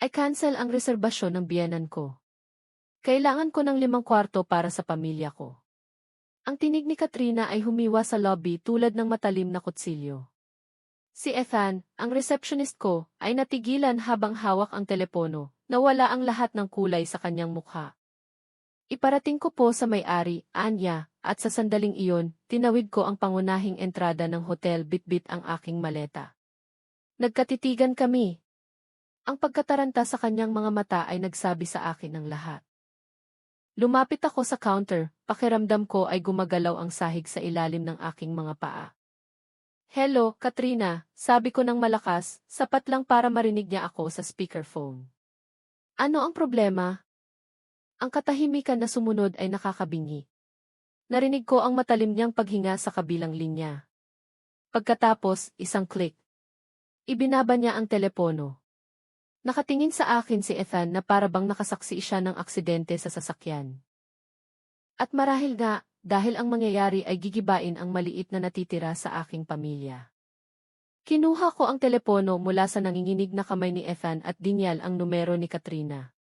Ay cancel ang reserbasyon ng biyenan ko. Kailangan ko ng 5 kwarto para sa pamilya ko. Ang tinig ni Katrina ay humiwa sa lobby tulad ng matalim na kutsilyo. Si Ethan, ang receptionist ko, ay natigilan habang hawak ang telepono, nawala ang lahat ng kulay sa kanyang mukha. Iparating ko po sa may-ari, Anya, at sa sandaling iyon, tinawid ko ang pangunahing entrada ng hotel bitbit ang aking maleta. Nagkatitigan kami. Ang pagkataranta sa kanyang mga mata ay nagsabi sa akin ng lahat. Lumapit ako sa counter, pakiramdam ko ay gumagalaw ang sahig sa ilalim ng aking mga paa. Hello, Katrina, sabi ko ng malakas, sapat lang para marinig niya ako sa speakerphone. Ano ang problema? Ang katahimikan na sumunod ay nakakabingi. Narinig ko ang matalim niyang paghinga sa kabilang linya. Pagkatapos, isang click. Ibinaba niya ang telepono. Nakatingin sa akin si Ethan na parabang nakasaksi siya ng aksidente sa sasakyan. At marahil nga, dahil ang mangyayari ay gigibain ang maliit na natitira sa aking pamilya. Kinuha ko ang telepono mula sa nanginginig na kamay ni Ethan at dinyal ang numero ni Katrina.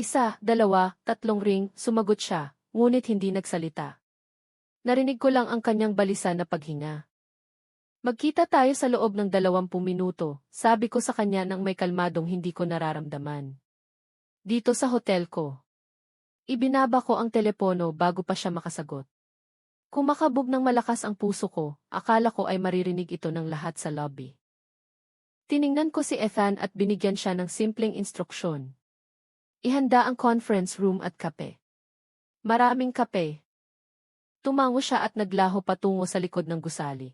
1, 2, 3 ring, sumagot siya, ngunit hindi nagsalita. Narinig ko lang ang kanyang balisan na paghinga. Magkita tayo sa loob ng 20 minuto, sabi ko sa kanya nang may kalmadong hindi ko nararamdaman. Dito sa hotel ko. Ibinaba ko ang telepono bago pa siya makasagot. Kumakabog ng malakas ang puso ko, akala ko ay maririnig ito ng lahat sa lobby. Tiningnan ko si Ethan at binigyan siya ng simpleng instruksyon. Ihanda ang conference room at kape. Maraming kape. Tumango siya at naglaho patungo sa likod ng gusali.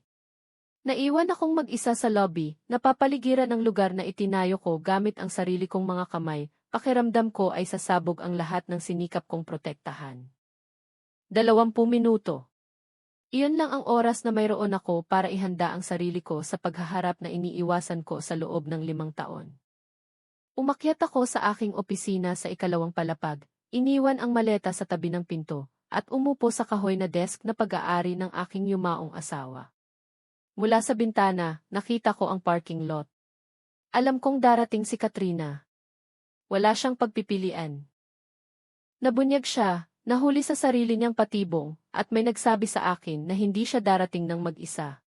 Naiwan akong mag-isa sa lobby, napapaligiran ng lugar na itinayo ko gamit ang sarili kong mga kamay, pakiramdam ko ay sasabog ang lahat ng sinikap kong protektahan. 20 minuto. Iyon lang ang oras na mayroon ako para ihanda ang sarili ko sa paghaharap na iniiwasan ko sa loob ng 5 taon. Umakyat ako sa aking opisina sa ikalawang palapag, iniwan ang maleta sa tabi ng pinto, at umupo sa kahoy na desk na pag-aari ng aking yumaong asawa. Mula sa bintana, nakita ko ang parking lot. Alam kong darating si Katrina. Wala siyang pagpipilian. Nabunyag siya, nahuli sa sarili niyang patibong, at may nagsabi sa akin na hindi siya darating ng mag-isa.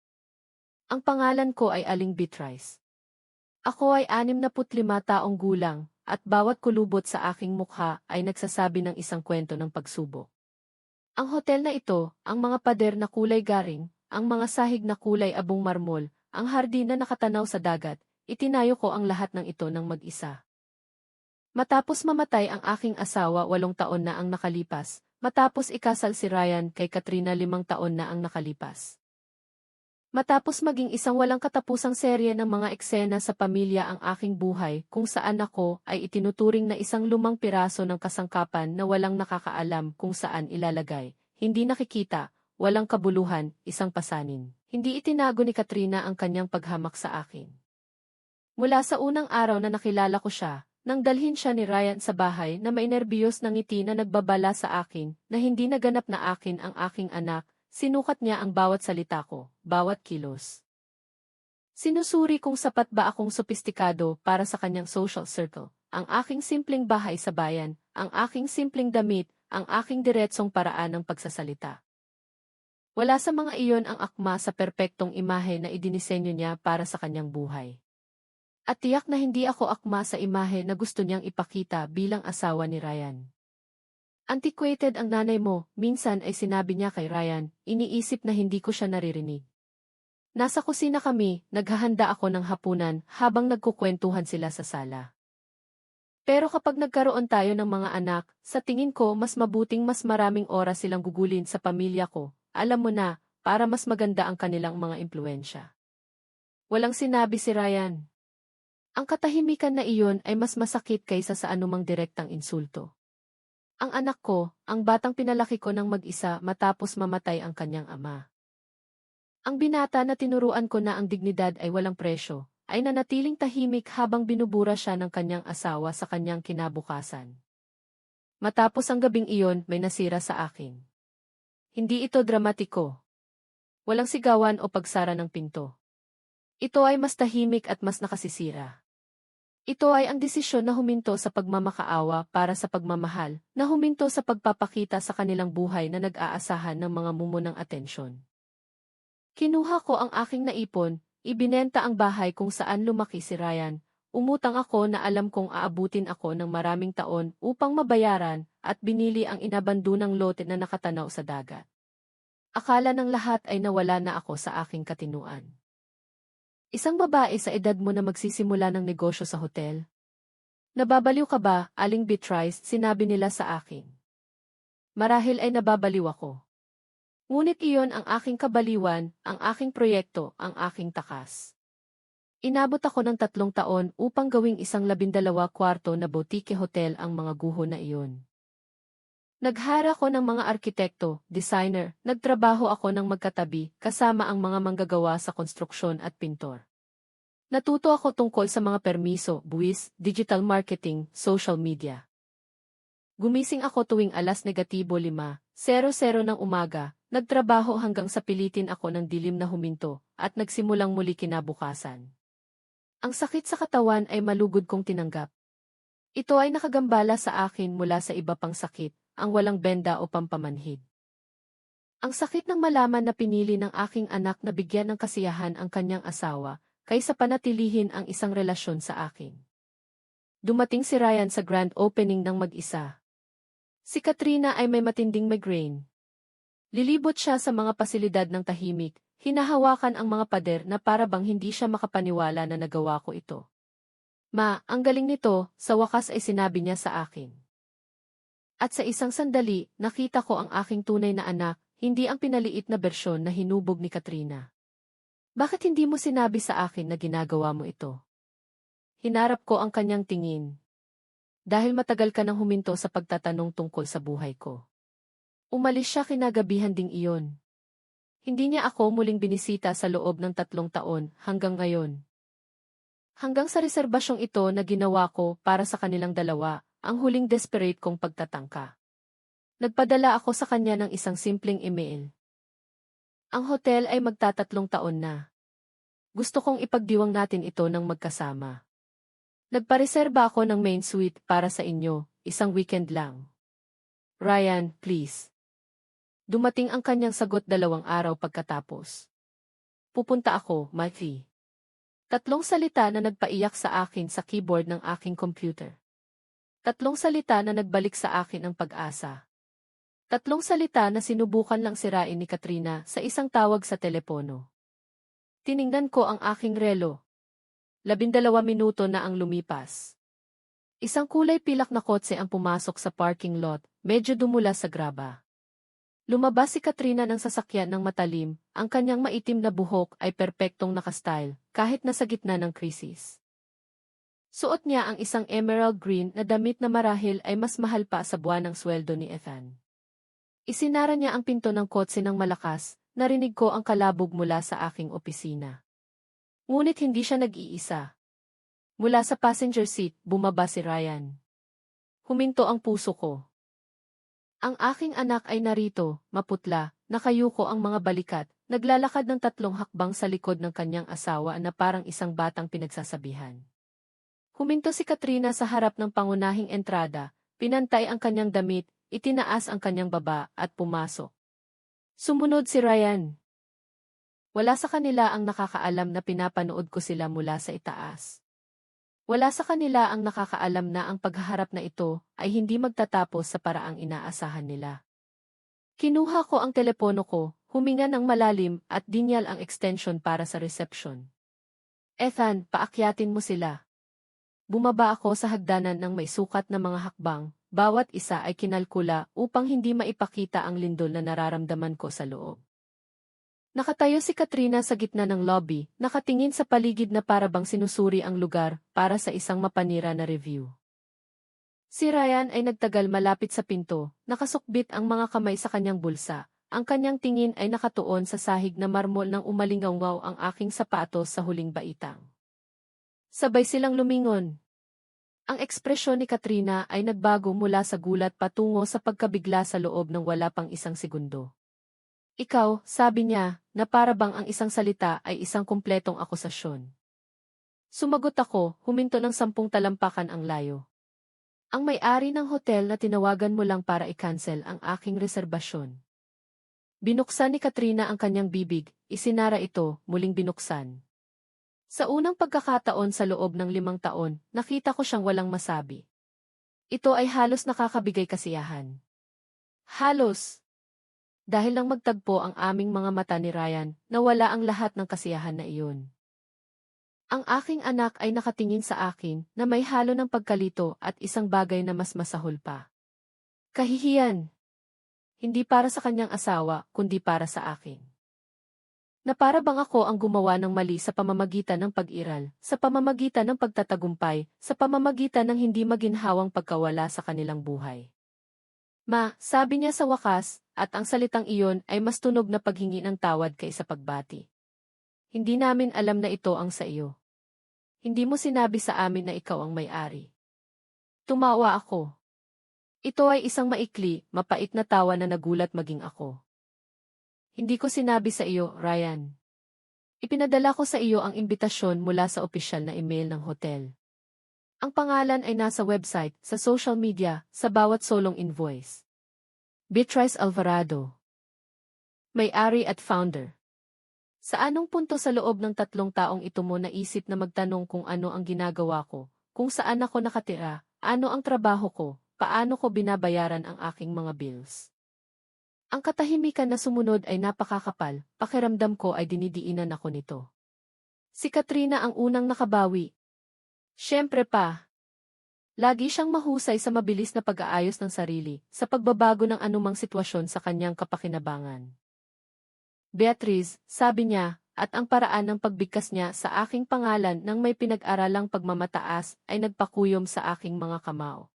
Ang pangalan ko ay Aling Beatrice. Ako ay 65 taong gulang, at bawat kulubot sa aking mukha ay nagsasabi ng isang kwento ng pagsubok. Ang hotel na ito, ang mga pader na kulay garing, ang mga sahig na kulay abong marmol, ang hardin na nakatanaw sa dagat, itinayo ko ang lahat ng ito ng mag-isa. Matapos mamatay ang aking asawa 8 taon na ang nakalipas, matapos ikasal si Ryan kay Katrina 5 taon na ang nakalipas. Matapos maging isang walang katapusang serye ng mga eksena sa pamilya ang aking buhay kung saan ako ay itinuturing na isang lumang piraso ng kasangkapan na walang nakakaalam kung saan ilalagay, hindi nakikita, walang kabuluhan, isang pasanin. Hindi itinago ni Katrina ang kanyang paghamak sa akin. Mula sa unang araw na nakilala ko siya, nang dalhin siya ni Ryan sa bahay na may nerbiyos na ngiti na nagbabala sa akin na hindi naganap na akin ang aking anak, sinukat niya ang bawat salita ko, bawat kilos. Sinusuri kung sapat ba akong sopistikado para sa kanyang social circle, ang aking simpleng bahay sa bayan, ang aking simpleng damit, ang aking diretsong paraan ng pagsasalita. Wala sa mga iyon ang akma sa perpektong imahe na idinisenyo niya para sa kanyang buhay. At tiyak na hindi ako akma sa imahe na gusto niyang ipakita bilang asawa ni Ryan. Antiquated ang nanay mo, minsan ay sinabi niya kay Ryan, iniisip na hindi ko siya naririnig. Nasa kusina kami, naghahanda ako ng hapunan habang nagkukwentuhan sila sa sala. Pero kapag nagkaroon tayo ng mga anak, sa tingin ko mas mabuting mas maraming oras silang gugulin sa pamilya ko. Alam mo na, para mas maganda ang kanilang mga impluensya. Walang sinabi si Ryan. Ang katahimikan na iyon ay mas masakit kaysa sa anumang direktang insulto. Ang anak ko, ang batang pinalaki ko ng mag-isa matapos mamatay ang kanyang ama. Ang binata na tinuruan ko na ang dignidad ay walang presyo, ay nanatiling tahimik habang binubura siya ng kanyang asawa sa kanyang kinabukasan. Matapos ang gabing iyon, may nasira sa akin. Hindi ito dramatiko. Walang sigawan o pagsara ng pinto. Ito ay mas tahimik at mas nakasisira. Ito ay ang desisyon na huminto sa pagmamakaawa para sa pagmamahal, na huminto sa pagpapakita sa kanilang buhay na nag-aasahan ng mga mumunang atensyon. Kinuha ko ang aking naipon, ibinenta ang bahay kung saan lumaki si Ryan, umutang ako na alam kong aabutin ako ng maraming taon upang mabayaran, at binili ang inabandunang lote na nakatanaw sa dagat. Akala ng lahat ay nawala na ako sa aking katinuan. Isang babae sa edad mo na magsisimula ng negosyo sa hotel? Nababaliw ka ba, Aling Beatrice, sinabi nila sa akin. Marahil ay nababaliw ako. Ngunit iyon ang aking kabaliwan, ang aking proyekto, ang aking takas. Inabot ako ng 3 taon upang gawing isang 12 kwarto na boutique hotel ang mga guho na iyon. Naghara ko ng mga arkitekto, designer, nagtrabaho ako ng magkatabi kasama ang mga manggagawa sa konstruksyon at pintor. Natuto ako tungkol sa mga permiso, buwis, digital marketing, social media. Gumising ako tuwing alas -5:00 ng umaga, nagtrabaho hanggang sa pilitin ako ng dilim na huminto, at nagsimulang muli kinabukasan. Ang sakit sa katawan ay malugod kong tinanggap. Ito ay nakagambala sa akin mula sa iba pang sakit, ang walang benda o pampamanhid. Ang sakit ng malaman na pinili ng aking anak na bigyan ng kasiyahan ang kanyang asawa, kaysa panatilihin ang isang relasyon sa akin. Dumating si Ryan sa grand opening ng mag-isa. Si Katrina ay may matinding migraine. Lilibot siya sa mga pasilidad ng tahimik, hinahawakan ang mga pader na para bang hindi siya makapaniwala na nagawa ko ito. Ma, ang galing nito, sa wakas ay sinabi niya sa akin. At sa isang sandali, nakita ko ang aking tunay na anak, hindi ang pinaliit na bersyon na hinubog ni Katrina. Bakit hindi mo sinabi sa akin na ginagawa mo ito? Hinarap ko ang kanyang tingin. Dahil matagal ka nang huminto sa pagtatanong tungkol sa buhay ko. Umalis siya kinagabihan ding iyon. Hindi niya ako muling binisita sa loob ng 3 taon hanggang ngayon. Hanggang sa reserbasyong ito na ginawa ko para sa kanilang dalawa, ang huling desperate kong pagtatangka. Nagpadala ako sa kanya ng isang simpleng email. Ang hotel ay magta-3 taon na. Gusto kong ipagdiwang natin ito ng magkasama. Nagpareserba ako ng main suite para sa inyo, isang weekend lang. Ryan, please. Dumating ang kanyang sagot 2 araw pagkatapos. Pupunta ako, Matthew. 3 salita na nagpaiyak sa akin sa keyboard ng aking computer. 3 salita na nagbalik sa akin ang pag-asa. 3 salita na sinubukan lang sirain ni Katrina sa isang tawag sa telepono. Tiningnan ko ang aking relo. 12 minuto na ang lumipas. Isang kulay pilak na kotse ang pumasok sa parking lot, medyo dumula sa graba. Lumabas si Katrina ng sasakyan ng matalim, ang kanyang maitim na buhok ay perpektong nakastyle, kahit nasa gitna ng krisis. Suot niya ang isang emerald green na damit na marahil ay mas mahal pa sa buwan ng sweldo ni Ethan. Isinara niya ang pinto ng kotse ng malakas, narinig ko ang kalabog mula sa aking opisina. Ngunit hindi siya nag-iisa. Mula sa passenger seat, bumaba si Ryan. Huminto ang puso ko. Ang aking anak ay narito, maputla, nakayuko ang mga balikat, naglalakad ng 3 hakbang sa likod ng kanyang asawa na parang isang batang pinagsasabihan. Huminto si Katrina sa harap ng pangunahing entrada, pinantay ang kanyang damit, itinaas ang kanyang baba at pumasok. Sumunod si Ryan. Wala sa kanila ang nakakaalam na pinapanood ko sila mula sa itaas. Wala sa kanila ang nakakaalam na ang paghaharap na ito ay hindi magtatapos sa paraang inaasahan nila. Kinuha ko ang telepono ko, huminga ng malalim at dinyal ang extension para sa reception. Ethan, paakyatin mo sila. Bumaba ako sa hagdanan ng may sukat na mga hakbang, bawat isa ay kinalkula upang hindi maipakita ang lindol na nararamdaman ko sa loob. Nakatayo si Katrina sa gitna ng lobby, nakatingin sa paligid na para bang sinusuri ang lugar para sa isang mapanira na review. Si Ryan ay nagtagal malapit sa pinto, nakasukbit ang mga kamay sa kanyang bulsa, ang kanyang tingin ay nakatuon sa sahig na marmol nang umalingaw ang aking sapatos sa huling baitang. Sabay silang lumingon. Ang ekspresyon ni Katrina ay nagbago mula sa gulat patungo sa pagkabigla sa loob ng wala pang 1 segundo. Ikaw, sabi niya, na para bang ang isang salita ay isang kumpletong akusasyon. Sumagot ako, huminto ng 10 talampakan ang layo. Ang may-ari ng hotel na tinawagan mo lang para i-cancel ang aking reserbasyon. Binuksan ni Katrina ang kanyang bibig, isinara ito, muling binuksan. Sa unang pagkakataon sa loob ng 5 taon, nakita ko siyang walang masabi. Ito ay halos nakakabigay kasiyahan. Halos. Dahil lang magtagpo ang aming mga mata ni Ryan, nawala ang lahat ng kasiyahan na iyon. Ang aking anak ay nakatingin sa akin na may halo ng pagkalito at isang bagay na mas masahol pa. Kahihiyan. Hindi para sa kanyang asawa, kundi para sa akin. Na para bang ako ang gumawa ng mali sa pamamagitan ng pag-iral, sa pamamagitan ng pagtatagumpay, sa pamamagitan ng hindi maginhawang pagkawala sa kanilang buhay. Ma, sabi niya sa wakas, at ang salitang iyon ay mas tunog na paghingi ng tawad kaysa pagbati. Hindi namin alam na ito ang sa iyo. Hindi mo sinabi sa amin na ikaw ang may-ari. Tumawa ako. Ito ay isang maikli, mapait na tawa na nagulat maging ako. Hindi ko sinabi sa iyo, Ryan. Ipinadala ko sa iyo ang imbitasyon mula sa opisyal na email ng hotel. Ang pangalan ay nasa website, sa social media, sa bawat solong invoice. Beatrice Alvarado. May-ari at founder. Sa anong punto sa loob ng 3 taong ito mo naisip na magtanong kung ano ang ginagawa ko, kung saan ako nakatira, ano ang trabaho ko, paano ko binabayaran ang aking mga bills? Ang katahimikan na sumunod ay napakakapal, pakiramdam ko ay dinidiinan ako nito. Si Katrina ang unang nakabawi. Siyempre pa. Lagi siyang mahusay sa mabilis na pag-aayos ng sarili, sa pagbabago ng anumang sitwasyon sa kanyang kapakinabangan. Beatrice, sabi niya, at ang paraan ng pagbigkas niya sa aking pangalan nang may pinag-aralang pagmamataas ay nagpakuyom sa aking mga kamao.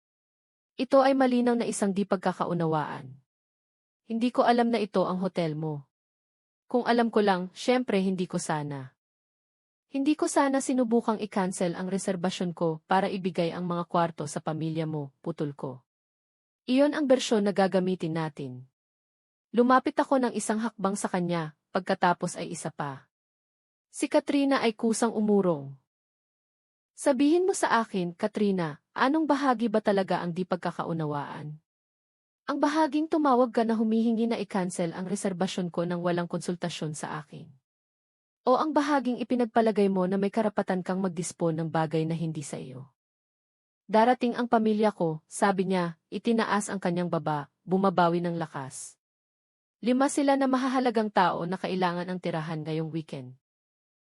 Ito ay malinaw na isang di pagkakaunawaan. Hindi ko alam na ito ang hotel mo. Kung alam ko lang, syempre hindi ko sana. Hindi ko sana sinubukang i-cancel ang reserbasyon ko para ibigay ang mga kwarto sa pamilya mo, putol ko. Iyon ang bersyon na gagamitin natin. Lumapit ako ng isang hakbang sa kanya, pagkatapos ay isa pa. Si Katrina ay kusang umurong. Sabihin mo sa akin, Katrina, anong bahagi ba talaga ang di pagkakaunawaan? Ang bahaging tumawag ka na humihingi na i-cancel ang reserbasyon ko nang walang konsultasyon sa akin. O ang bahaging ipinagpalagay mo na may karapatan kang magdispon ng bagay na hindi sa iyo. Darating ang pamilya ko, sabi niya, itinaas ang kanyang baba, bumabawi ng lakas. 5 sila na mahahalagang tao na kailangan ang tirahan ngayong weekend.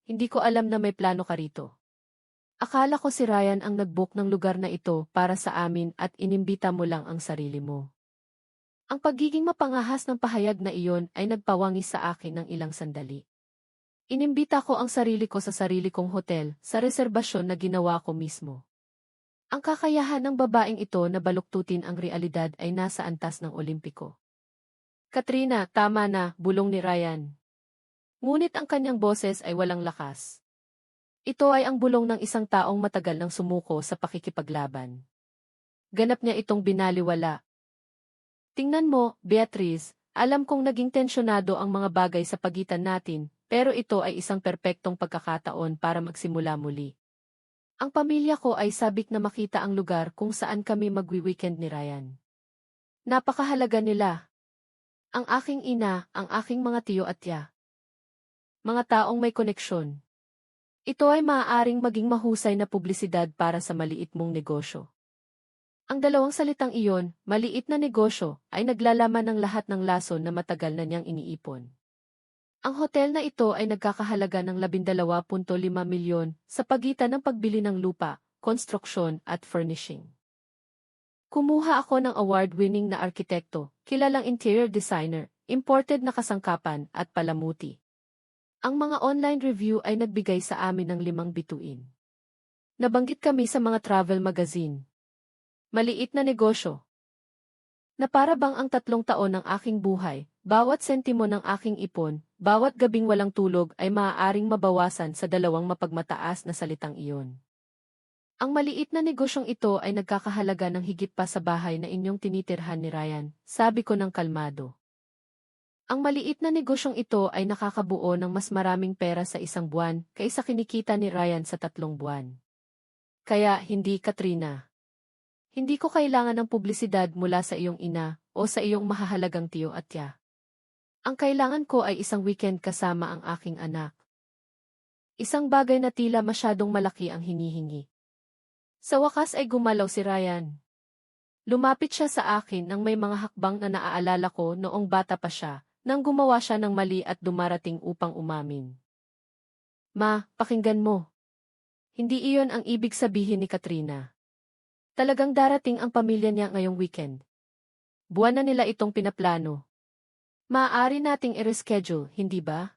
Hindi ko alam na may plano ka rito. Akala ko si Ryan ang nag-book ng lugar na ito para sa amin at inimbita mo lang ang sarili mo. Ang pagiging mapangahas ng pahayag na iyon ay nagpawangis sa akin ng ilang sandali. Inimbita ko ang sarili ko sa sarili kong hotel, sa reserbasyon na ginawa ko mismo. Ang kakayahan ng babaeng ito na baluktutin ang realidad ay nasa antas ng Olimpiko. Katrina, tama na, bulong ni Ryan. Ngunit ang kanyang boses ay walang lakas. Ito ay ang bulong ng isang taong matagal nang sumuko sa pakikipaglaban. Ganap niya itong binaliwala. Tingnan mo, Beatrice, alam kong naging tensyonado ang mga bagay sa pagitan natin, pero ito ay isang perpektong pagkakataon para magsimula muli. Ang pamilya ko ay sabik na makita ang lugar kung saan kami magwi-weekend ni Ryan. Napakahalaga nila. Ang aking ina, ang aking mga tiyo at tiya. Mga taong may koneksyon. Ito ay maaaring maging mahusay na publisidad para sa maliit mong negosyo. Ang dalawang salitang iyon, maliit na negosyo, ay naglalaman ng lahat ng lason na matagal na niyang iniipon. Ang hotel na ito ay nagkakahalaga ng 12.5 milyon sa pagitan ng pagbili ng lupa, konstruksyon at furnishing. Kumuha ako ng award-winning na arkitekto, kilalang interior designer, imported na kasangkapan at palamuti. Ang mga online review ay nagbigay sa amin ng 5 bituin. Nabanggit kami sa mga travel magazine. Maliit na negosyo. Na para bang ang 3 taon ng aking buhay, bawat sentimo ng aking ipon, bawat gabing walang tulog ay maaaring mabawasan sa 2 mapagmataas na salitang iyon. Ang maliit na negosyong ito ay nagkakahalaga ng higit pa sa bahay na inyong tinitirhan ni Ryan, sabi ko ng kalmado. Ang maliit na negosyong ito ay nakakabuo ng mas maraming pera sa isang buwan kaysa kinikita ni Ryan sa 3 buwan. Kaya, hindi Katrina. Hindi ko kailangan ng publisidad mula sa iyong ina o sa iyong mahahalagang tiyo at tiya. Ang kailangan ko ay isang weekend kasama ang aking anak. Isang bagay na tila masyadong malaki ang hinihingi. Sa wakas ay gumalaw si Ryan. Lumapit siya sa akin nang may mga hakbang na naaalala ko noong bata pa siya, nang gumawa siya ng mali at dumarating upang umamin. Ma, pakinggan mo. Hindi iyon ang ibig sabihin ni Katrina. Talagang darating ang pamilya niya ngayong weekend. Buwan na nila itong pinaplano. Maaari nating i-reschedule, hindi ba?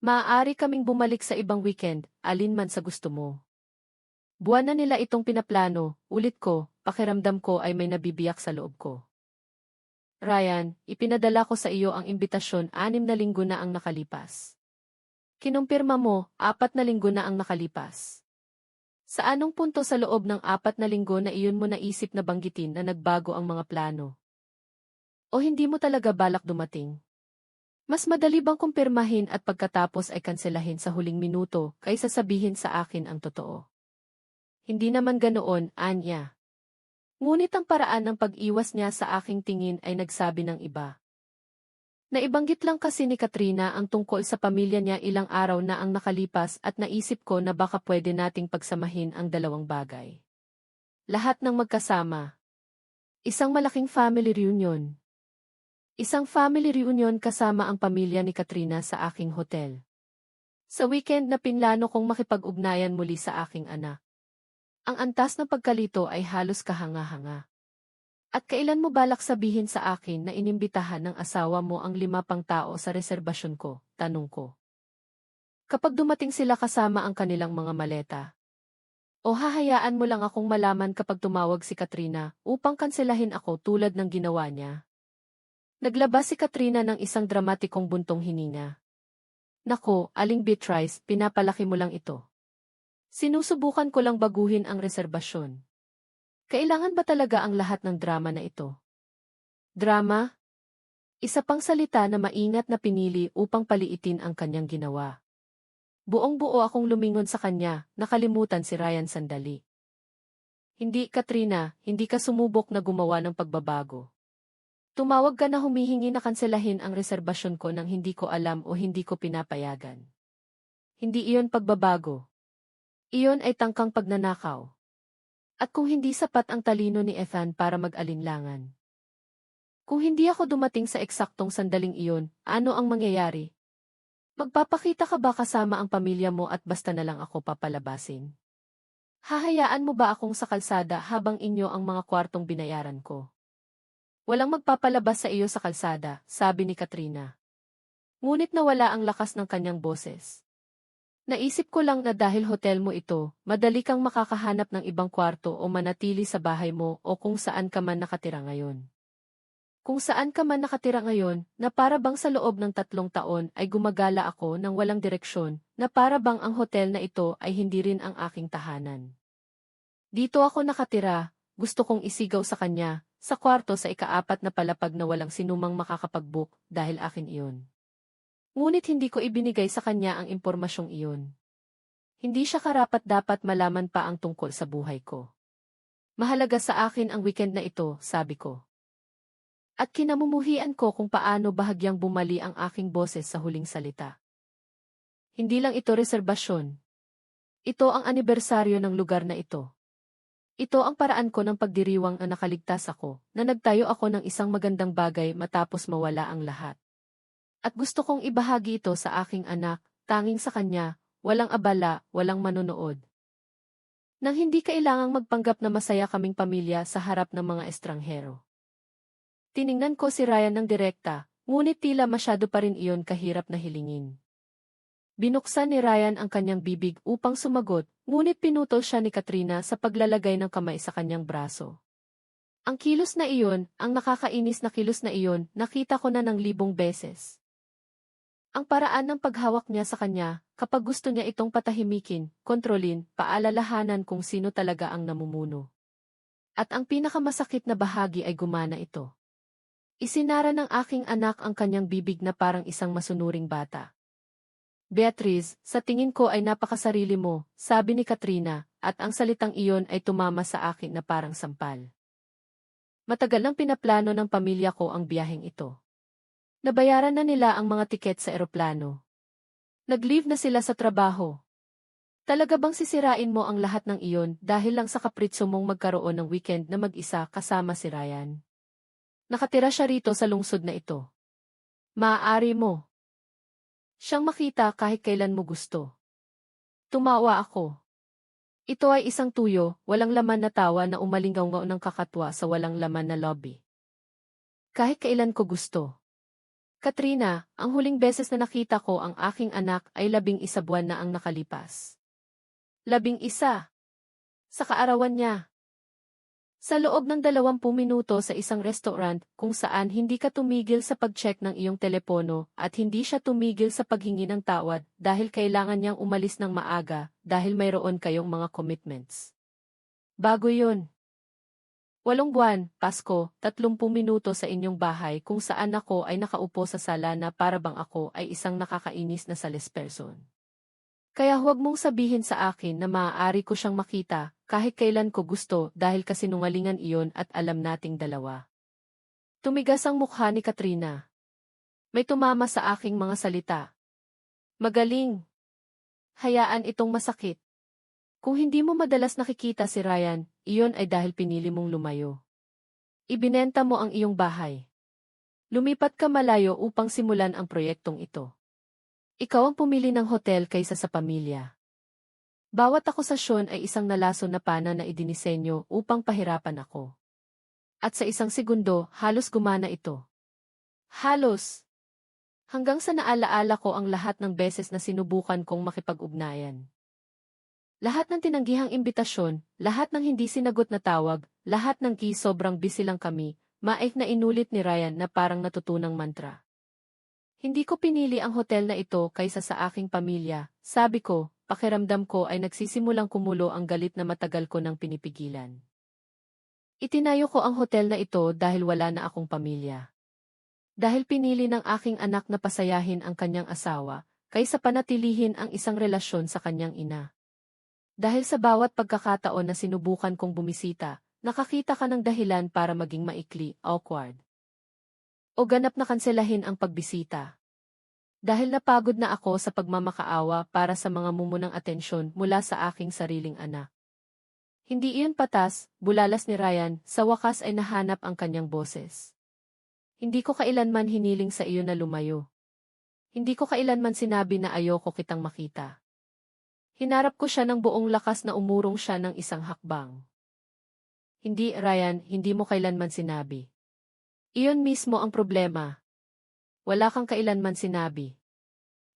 Maaari kaming bumalik sa ibang weekend, alinman sa gusto mo. Buwan na nila itong pinaplano, ulit ko, pakiramdam ko ay may nabibiyak sa loob ko. Ryan, ipinadala ko sa iyo ang imbitasyon 6 na linggo na ang nakalipas. Kinumpirma mo, 4 na linggo na ang nakalipas. Sa anong punto sa loob ng 4 na linggo na iyon mo naisip na banggitin na nagbago ang mga plano? O hindi mo talaga balak dumating? Mas madali bang kumpirmahin at pagkatapos ay kanselahin sa huling minuto kaysa sabihin sa akin ang totoo? Hindi naman ganoon, Anya. Ngunit ang paraan ng pag-iwas niya sa aking tingin ay nagsabi ng iba. Naibanggit lang kasi ni Katrina ang tungkol sa pamilya niya ilang araw na ang nakalipas at naisip ko na baka pwede nating pagsamahin ang dalawang bagay. Lahat ng magkasama. Isang malaking family reunion. Isang family reunion kasama ang pamilya ni Katrina sa aking hotel. Sa weekend na pinlano kong makipag-ugnayan muli sa aking anak. Ang antas ng pagkalito ay halos kahanga-hanga. At kailan mo balak sabihin sa akin na inimbitahan ng asawa mo ang 5 pang tao sa reserbasyon ko, tanong ko. Kapag dumating sila kasama ang kanilang mga maleta. O hahayaan mo lang akong malaman kapag tumawag si Katrina upang kanselahin ako tulad ng ginawa niya? Naglabas si Katrina ng isang dramatikong buntong hininga. Nako, Aling Beatrice, pinapalaki mo lang ito. Sinusubukan ko lang baguhin ang reserbasyon. Kailangan ba talaga ang lahat ng drama na ito? Drama? Isa pang salita na maingat na pinili upang paliitin ang kanyang ginawa. Buong-buo akong lumingon sa kanya, nakalimutan si Ryan sandali. Hindi, Katrina, hindi ka sumubok na gumawa ng pagbabago. Tumawag ka na humihingi na kanselahin ang reserbasyon ko nang hindi ko alam o hindi ko pinapayagan. Hindi iyon pagbabago. Iyon ay tangkang pagnanakaw. At kung hindi sapat ang talino ni Ethan para mag-alinlangan. Kung hindi ako dumating sa eksaktong sandaling iyon, ano ang mangyayari? Magpapakita ka ba kasama ang pamilya mo at basta na lang ako papalabasin? Hahayaan mo ba akong sa kalsada habang inyo ang mga kwartong binayaran ko? Walang magpapalabas sa iyo sa kalsada, sabi ni Katrina. Ngunit nawala ang lakas ng kanyang boses. Naisip ko lang na dahil hotel mo ito, madali kang makakahanap ng ibang kwarto o manatili sa bahay mo o kung saan ka man nakatira ngayon. Kung saan ka man nakatira ngayon, na para bang sa loob ng 3 taon ay gumagala ako ng walang direksyon, na para bang ang hotel na ito ay hindi rin ang aking tahanan. Dito ako nakatira, gusto kong isigaw sa kanya, sa kwarto sa ika-4 na palapag na walang sinumang makakapag-book dahil akin iyon. Ngunit hindi ko ibinigay sa kanya ang impormasyong iyon. Hindi siya karapat-dapat malaman pa ang tungkol sa buhay ko. Mahalaga sa akin ang weekend na ito, sabi ko. At kinamumuhian ko kung paano bahagyang bumali ang aking boses sa huling salita. Hindi lang ito reserbasyon. Ito ang anibersaryo ng lugar na ito. Ito ang paraan ko ng pagdiriwang na nakaligtas ako, na nagtayo ako ng isang magandang bagay matapos mawala ang lahat. At gusto kong ibahagi ito sa aking anak, tanging sa kanya, walang abala, walang manonood. Nang hindi kailangang magpanggap na masaya kaming pamilya sa harap ng mga estranghero. Tiningnan ko si Ryan ng direkta, ngunit tila masyado pa rin iyon kahirap na hilingin. Binuksan ni Ryan ang kanyang bibig upang sumagot, ngunit pinutol siya ni Katrina sa paglalagay ng kamay sa kanyang braso. Ang kilos na iyon, ang nakakainis na kilos na iyon, nakita ko na ng 1,000 beses. Ang paraan ng paghawak niya sa kanya, kapag gusto niya itong patahimikin, kontrolin, paalalahanan kung sino talaga ang namumuno. At ang pinakamasakit na bahagi ay gumana ito. Isinara ng aking anak ang kanyang bibig na parang isang masunuring bata. Beatrice, sa tingin ko ay napakasarili mo, sabi ni Katrina, at ang salitang iyon ay tumama sa akin na parang sampal. Matagal nang pinaplano ng pamilya ko ang biyaheng ito. Nabayaran na nila ang mga tiket sa eroplano. Nag-leave na sila sa trabaho. Talaga bang sisirain mo ang lahat ng iyon dahil lang sa kapritso mong magkaroon ng weekend na mag-isa kasama si Ryan? Nakatira siya rito sa lungsod na ito. Maaari mo siyang makita kahit kailan mo gusto. Tumawa ako. Ito ay isang tuyo, walang laman na tawa na umalinggaw ng kakatwa sa walang laman na lobby. Kahit kailan ko gusto. Katrina, ang huling beses na nakita ko ang aking anak ay 11 buwan na ang nakalipas. 11? Sa kaarawan niya. Sa loob ng 20 minuto sa isang restaurant kung saan hindi ka tumigil sa pag-check ng iyong telepono at hindi siya tumigil sa paghingi ng tawad dahil kailangan niyang umalis ng maaga dahil mayroon kayong mga commitments. Bago yun. 8 buwan, Pasko, 30 minuto sa inyong bahay kung saan ako ay nakaupo sa sala na para bang ako ay isang nakakainis na salesperson. Kaya huwag mong sabihin sa akin na maaari ko siyang makita kahit kailan ko gusto dahil kasinungalingan iyon at alam nating dalawa. Tumigas ang mukha ni Katrina. May tumama sa aking mga salita. Magaling. Hayaan itong masakit. Kung hindi mo madalas nakikita si Ryan, iyon ay dahil pinili mong lumayo. Ibinenta mo ang iyong bahay. Lumipat ka malayo upang simulan ang proyektong ito. Ikaw ang pumili ng hotel kaysa sa pamilya. Bawat akusasyon ay isang nalason na pana na idinisenyo upang pahirapan ako. At sa isang segundo, halos gumana ito. Halos. Hanggang sa naalaala ko ang lahat ng beses na sinubukan kong makipag-ugnayan. Lahat ng tinanggihang imbitasyon, lahat ng hindi sinagot na tawag, lahat ng sobrang busy lang kami, maik na inulit ni Ryan na parang natutunang mantra. Hindi ko pinili ang hotel na ito kaysa sa aking pamilya, sabi ko, pakiramdam ko ay nagsisimulang kumulo ang galit na matagal ko nang pinipigilan. Itinayo ko ang hotel na ito dahil wala na akong pamilya. Dahil pinili ng aking anak na pasayahin ang kanyang asawa, kaysa panatilihin ang isang relasyon sa kanyang ina. Dahil sa bawat pagkakataon na sinubukan kong bumisita, nakakita ka ng dahilan para maging maikli, awkward. O ganap na kanselahin ang pagbisita. Dahil napagod na ako sa pagmamakaawa para sa mga mumunang atensyon mula sa aking sariling anak. Hindi iyon patas, bulalas ni Ryan, sa wakas ay nahanap ang kanyang boses. Hindi ko kailanman hiniling sa iyo na lumayo. Hindi ko kailanman sinabi na ayoko kitang makita. Hinarap ko siya ng buong lakas na umurong siya ng isang hakbang. Hindi, Ryan, hindi mo kailanman sinabi. Iyon mismo ang problema. Wala kang kailanman sinabi.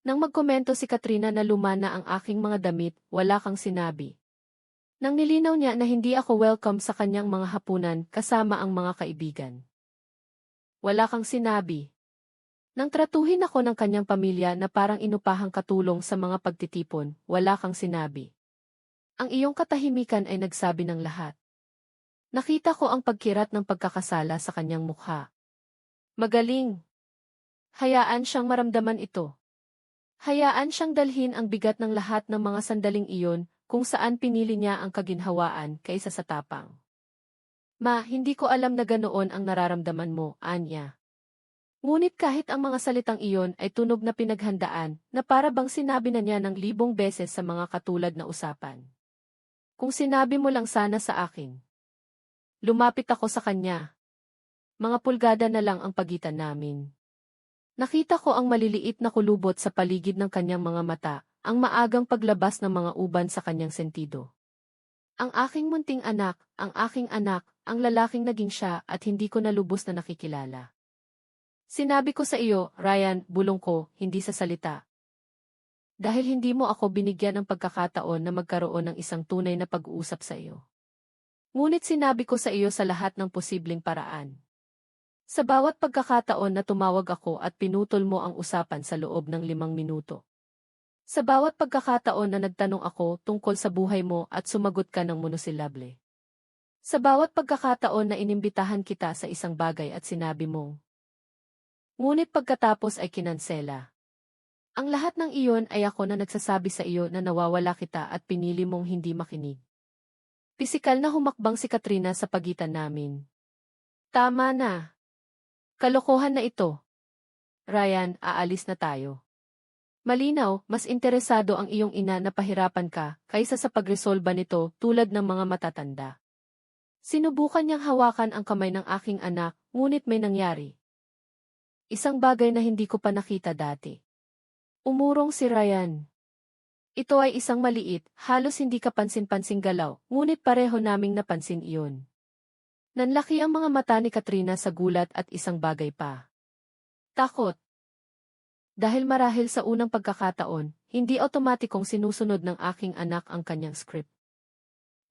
Nang magkomento si Katrina na luma na ang aking mga damit, wala kang sinabi. Nang nilinaw niya na hindi ako welcome sa kanyang mga hapunan kasama ang mga kaibigan. Wala kang sinabi. Nang tratuhin ako ng kanyang pamilya na parang inupahang katulong sa mga pagtitipon, wala kang sinabi. Ang iyong katahimikan ay nagsabi ng lahat. Nakita ko ang pagkirat ng pagkakasala sa kanyang mukha. Magaling. Hayaan siyang maramdaman ito. Hayaan siyang dalhin ang bigat ng lahat ng mga sandaling iyon kung saan pinili niya ang kaginhawaan kaysa sa tapang. Ma, hindi ko alam na ganoon ang nararamdaman mo, Anya. Ngunit kahit ang mga salitang iyon ay tunog na pinaghandaan na para bang sinabi na niya ng 1000 beses sa mga katulad na usapan. Kung sinabi mo lang sana sa akin. Lumapit ako sa kanya. Mga pulgada na lang ang pagitan namin. Nakita ko ang maliliit na kulubot sa paligid ng kanyang mga mata, ang maagang paglabas ng mga uban sa kanyang sentido. Ang aking munting anak, ang lalaking naging siya at hindi ko na lubos na nakikilala. Sinabi ko sa iyo, Ryan, bulong ko, hindi sa salita. Dahil hindi mo ako binigyan ng pagkakataon na magkaroon ng isang tunay na pag-uusap sa iyo. Ngunit sinabi ko sa iyo sa lahat ng posibleng paraan. Sa bawat pagkakataon na tumawag ako at pinutol mo ang usapan sa loob ng 5 minuto. Sa bawat pagkakataon na nagtanong ako tungkol sa buhay mo at sumagot ka ng monosilable. Sa bawat pagkakataon na inimbitahan kita sa isang bagay at sinabi mong, Ngunit pagkatapos ay kinansela. Ang lahat ng iyon ay ako na nagsasabi sa iyo na nawawala kita at pinili mong hindi makinig. Pisikal na humakbang si Katrina sa pagitan namin. Tama na. Kalokohan na ito. Ryan, aalis na tayo. Malinaw, mas interesado ang iyong ina na pahirapan ka kaysa sa pagresolba nito tulad ng mga matatanda. Sinubukan niyang hawakan ang kamay ng aking anak, ngunit may nangyari. Isang bagay na hindi ko pa nakita dati. Umurong si Ryan. Ito ay isang maliit, halos hindi kapansin-pansing galaw, ngunit pareho naming napansin iyon. Nanlaki ang mga mata ni Katrina sa gulat at isang bagay pa. Takot. Dahil marahil sa unang pagkakataon, hindi otomatikong sinusunod ng aking anak ang kanyang script.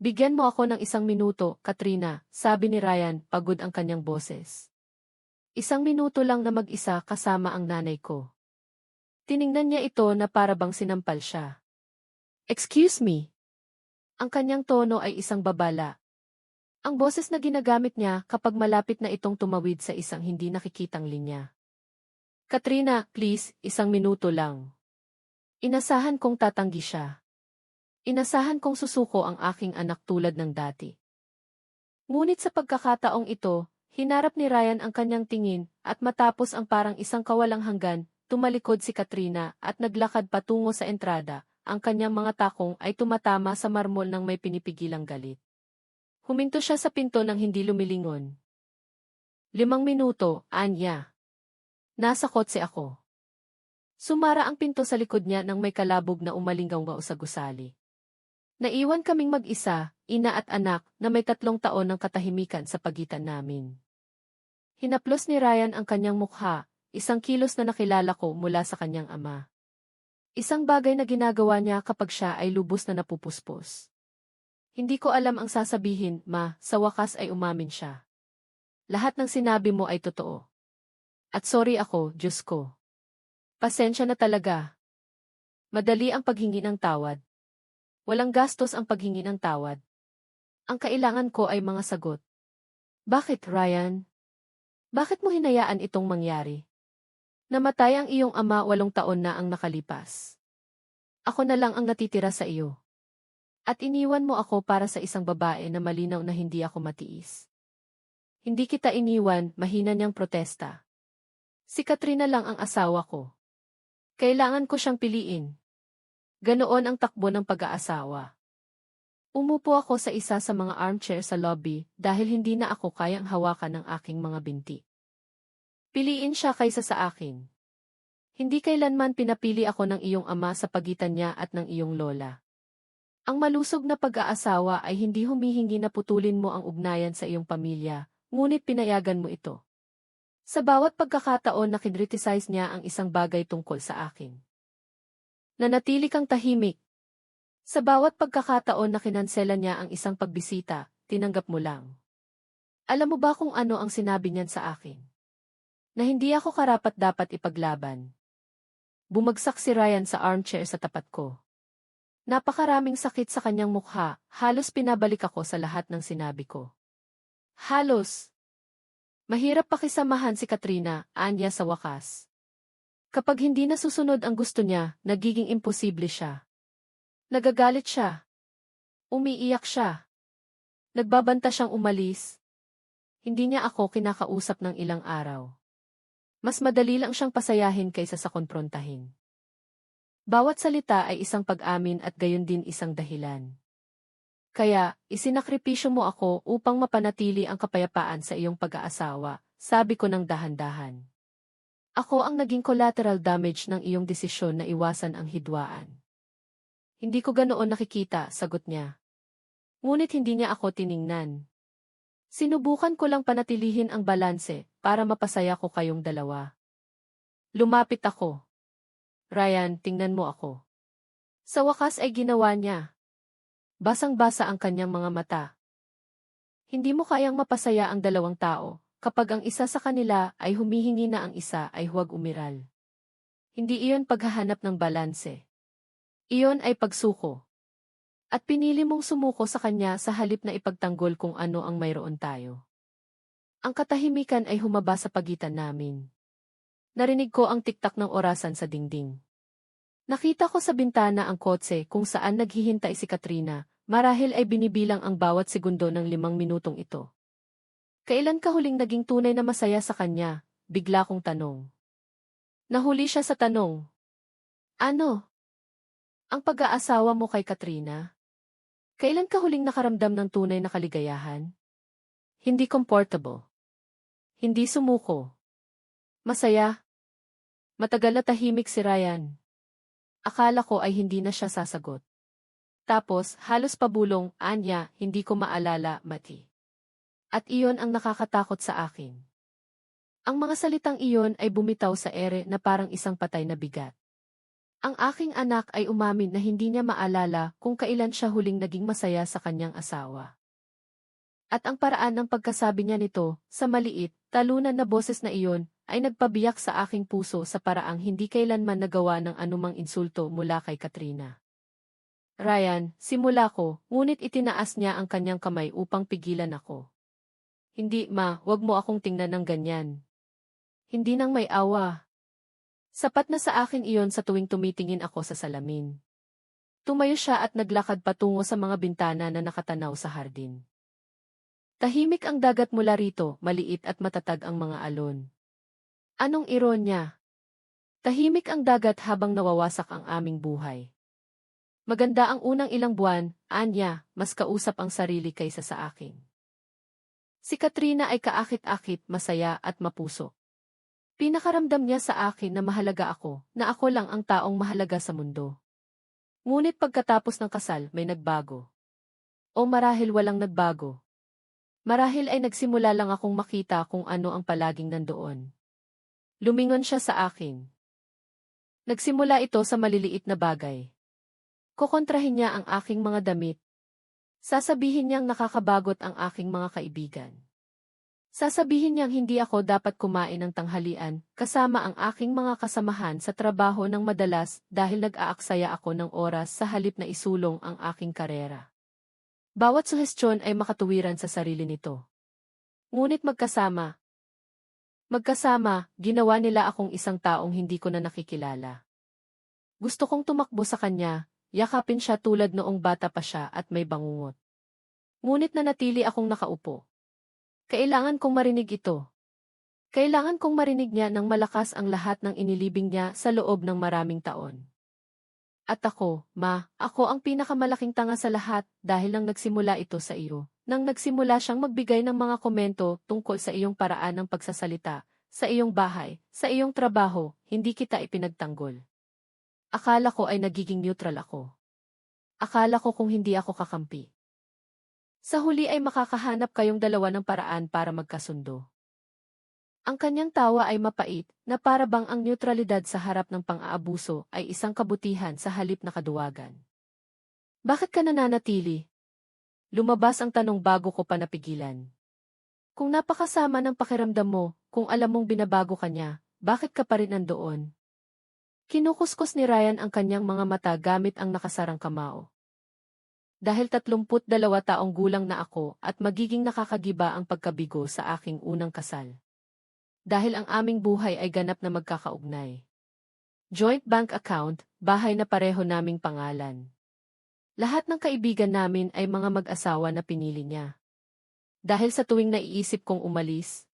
Bigyan mo ako ng 1 minuto, Katrina, sabi ni Ryan, pagod ang kanyang boses. 1 minuto lang na mag-isa kasama ang nanay ko. Tiningnan niya ito na para bang sinampal siya. Excuse me. Ang kanyang tono ay isang babala. Ang boses na ginagamit niya kapag malapit na itong tumawid sa isang hindi nakikitang linya. Katrina, please, 1 minuto lang. Inasahan kong tatanggi siya. Inasahan kong susuko ang aking anak tulad ng dati. Ngunit sa pagkakataong ito, hinarap ni Ryan ang kanyang tingin at matapos ang parang isang kawalang hanggan, tumalikod si Katrina at naglakad patungo sa entrada, ang kanyang mga takong ay tumatama sa marmol ng may pinipigilang galit. Huminto siya sa pinto nang hindi lumilingon. 5 minuto, Anya. Nasa kotse ako. Sumara ang pinto sa likod niya nang may kalabog na umalinggaw sa gusali. Naiwan kaming mag-isa, ina at anak, na may 3 taon ng katahimikan sa pagitan namin. Hinaplos ni Ryan ang kanyang mukha, 1 kilos na nakilala ko mula sa kanyang ama. Isang bagay na ginagawa niya kapag siya ay lubos na napupuspos. Hindi ko alam ang sasabihin, ma, sa wakas ay umamin siya. Lahat ng sinabi mo ay totoo. At sorry ako, Diyos ko. Pasensya na talaga. Madali ang paghingi ng tawad. Walang gastos ang paghingi ng tawad. Ang kailangan ko ay mga sagot. Bakit, Ryan? Bakit mo hinayaan itong mangyari? Namatay ang iyong ama 8 taon na ang nakalipas. Ako na lang ang natitira sa iyo. At iniwan mo ako para sa isang babae na malinaw na hindi ako matiis. Hindi kita iniwan, mahina niyang protesta. Si Katrina lang ang asawa ko. Kailangan ko siyang piliin. Ganoon ang takbo ng pag-aasawa. Umupo ako sa isa sa mga armchair sa lobby dahil hindi na ako kayang hawakan ng aking mga binti. Piliin siya kaysa sa akin. Hindi kailanman pinapili ako ng iyong ama sa pagitan niya at ng iyong lola. Ang malusog na pag-aasawa ay hindi humihingi na putulin mo ang ugnayan sa iyong pamilya, ngunit pinayagan mo ito. Sa bawat pagkakataon na kinriticize niya ang isang bagay tungkol sa akin. Nanatili kang tahimik. Sa bawat pagkakataon na kinansela niya ang isang pagbisita, tinanggap mo lang. Alam mo ba kung ano ang sinabi niyan sa akin? Na hindi ako karapat-dapat ipaglaban. Bumagsak si Ryan sa armchair sa tapat ko. Napakaraming sakit sa kanyang mukha, halos pinabalik ako sa lahat ng sinabi ko. Halos. Mahirap pakisamahan si Katrina, Anya sa wakas. Kapag hindi nasusunod ang gusto niya, nagiging imposible siya. Nagagalit siya. Umiiyak siya. Nagbabanta siyang umalis. Hindi niya ako kinakausap ng ilang araw. Mas madali lang siyang pasayahin kaysa sa konprontahin. Bawat salita ay isang pag-amin at gayon din isang dahilan. Kaya, isinakripisyo mo ako upang mapanatili ang kapayapaan sa iyong pag-aasawa, sabi ko ng dahan-dahan. Ako ang naging collateral damage ng iyong desisyon na iwasan ang hidwaan. Hindi ko ganoon nakikita, sagot niya. Ngunit hindi niya ako tiningnan. Sinubukan ko lang panatilihin ang balanse para mapasaya ko kayong dalawa. Lumapit ako. Ryan, tingnan mo ako. Sa wakas ay ginawa niya. Basang-basa ang kanyang mga mata. Hindi mo kayang mapasaya ang 2 tao. Kapag ang isa sa kanila ay humihingi na ang isa ay huwag umiral. Hindi iyon paghahanap ng balanse. Iyon ay pagsuko. At pinili mong sumuko sa kanya sa halip na ipagtanggol kung ano ang mayroon tayo. Ang katahimikan ay humaba sa pagitan namin. Narinig ko ang tiktak ng orasan sa dingding. Nakita ko sa bintana ang kotse kung saan naghihintay si Katrina, marahil ay binibilang ang bawat segundo ng 5 minutong ito. Kailan ka huling naging tunay na masaya sa kanya? Bigla kong tanong. Nahuli siya sa tanong. Ano? Ang pag-aasawa mo kay Katrina? Kailan ka huling nakaramdam ng tunay na kaligayahan? Hindi comfortable. Hindi sumuko. Masaya. Matagal na tahimik si Ryan. Akala ko ay hindi na siya sasagot. Tapos, halos pabulong, anya, hindi ko maalala, Mati. At iyon ang nakakatakot sa akin. Ang mga salitang iyon ay bumitaw sa ere na parang isang patay na bigat. Ang aking anak ay umamin na hindi niya maalala kung kailan siya huling naging masaya sa kanyang asawa. At ang paraan ng pagkasabi niya nito, sa maliit, talunan na boses na iyon, ay nagpabiyak sa aking puso sa paraang hindi kailanman nagawa ng anumang insulto mula kay Katrina. Ryan, simula ko, ngunit itinaas niya ang kanyang kamay upang pigilan ako. Hindi, ma, wag mo akong tingnan ng ganyan. Hindi nang may awa. Sapat na sa akin iyon sa tuwing tumitingin ako sa salamin. Tumayo siya at naglakad patungo sa mga bintana na nakatanaw sa hardin. Tahimik ang dagat mula rito, maliit at matatag ang mga alon. Anong ironya? Tahimik ang dagat habang nawawasak ang aming buhay. Maganda ang unang ilang buwan, anya, mas kausap ang sarili kaysa sa akin. Si Katrina ay kaakit-akit, masaya at mapuso. Pinakaramdam niya sa akin na mahalaga ako, na ako lang ang taong mahalaga sa mundo. Ngunit pagkatapos ng kasal, may nagbago. O marahil walang nagbago. Marahil ay nagsimula lang akong makita kung ano ang palaging nandoon. Lumingon siya sa akin. Nagsimula ito sa maliliit na bagay. Kukontrahin niya ang aking mga damit. Sasabihin niyang nakakabagot ang aking mga kaibigan. Sasabihin niyang hindi ako dapat kumain ng tanghalian, kasama ang aking mga kasamahan sa trabaho ng madalas dahil nag-aaksaya ako ng oras sa halip na isulong ang aking karera. Bawat suhestyon ay makatuwiran sa sarili nito. Ngunit Magkasama, ginawa nila akong isang taong hindi ko na nakikilala. Gusto kong tumakbo sa kanya, yakapin siya tulad noong bata pa siya at may bangungot. Ngunit nanatili akong nakaupo. Kailangan kong marinig ito. Kailangan kong marinig niya ng malakas ang lahat ng inilibing niya sa loob ng maraming taon. At ako, ako ang pinakamalaking tanga sa lahat dahil nang nagsimula ito sa iyo. Nang nagsimula siyang magbigay ng mga komento tungkol sa iyong paraan ng pagsasalita, sa iyong bahay, sa iyong trabaho, hindi kita ipinagtanggol. Akala ko ay nagiging neutral ako. Akala ko kung hindi ako kakampi. Sa huli ay makakahanap kayong dalawa ng paraan para magkasundo. Ang kanyang tawa ay mapait, na para bang ang neutralidad sa harap ng pang-aabuso ay isang kabutihan sa halip na kaduwagan. Bakit ka nananatili? Lumabas ang tanong bago ko pa napigilan. Kung napakasama ng pakiramdam mo, kung alam mong binabago ka niya, bakit ka pa rin nandoon? Kinukuskus ni Ryan ang kanyang mga mata gamit ang nakasarang kamao. Dahil 32 taong gulang na ako at magiging nakakagiba ang pagkabigo sa aking unang kasal. Dahil ang aming buhay ay ganap na magkakaugnay. Joint bank account, bahay na pareho naming pangalan. Lahat ng kaibigan namin ay mga mag-asawa na pinili niya. Dahil sa tuwing naiisip kong umalis,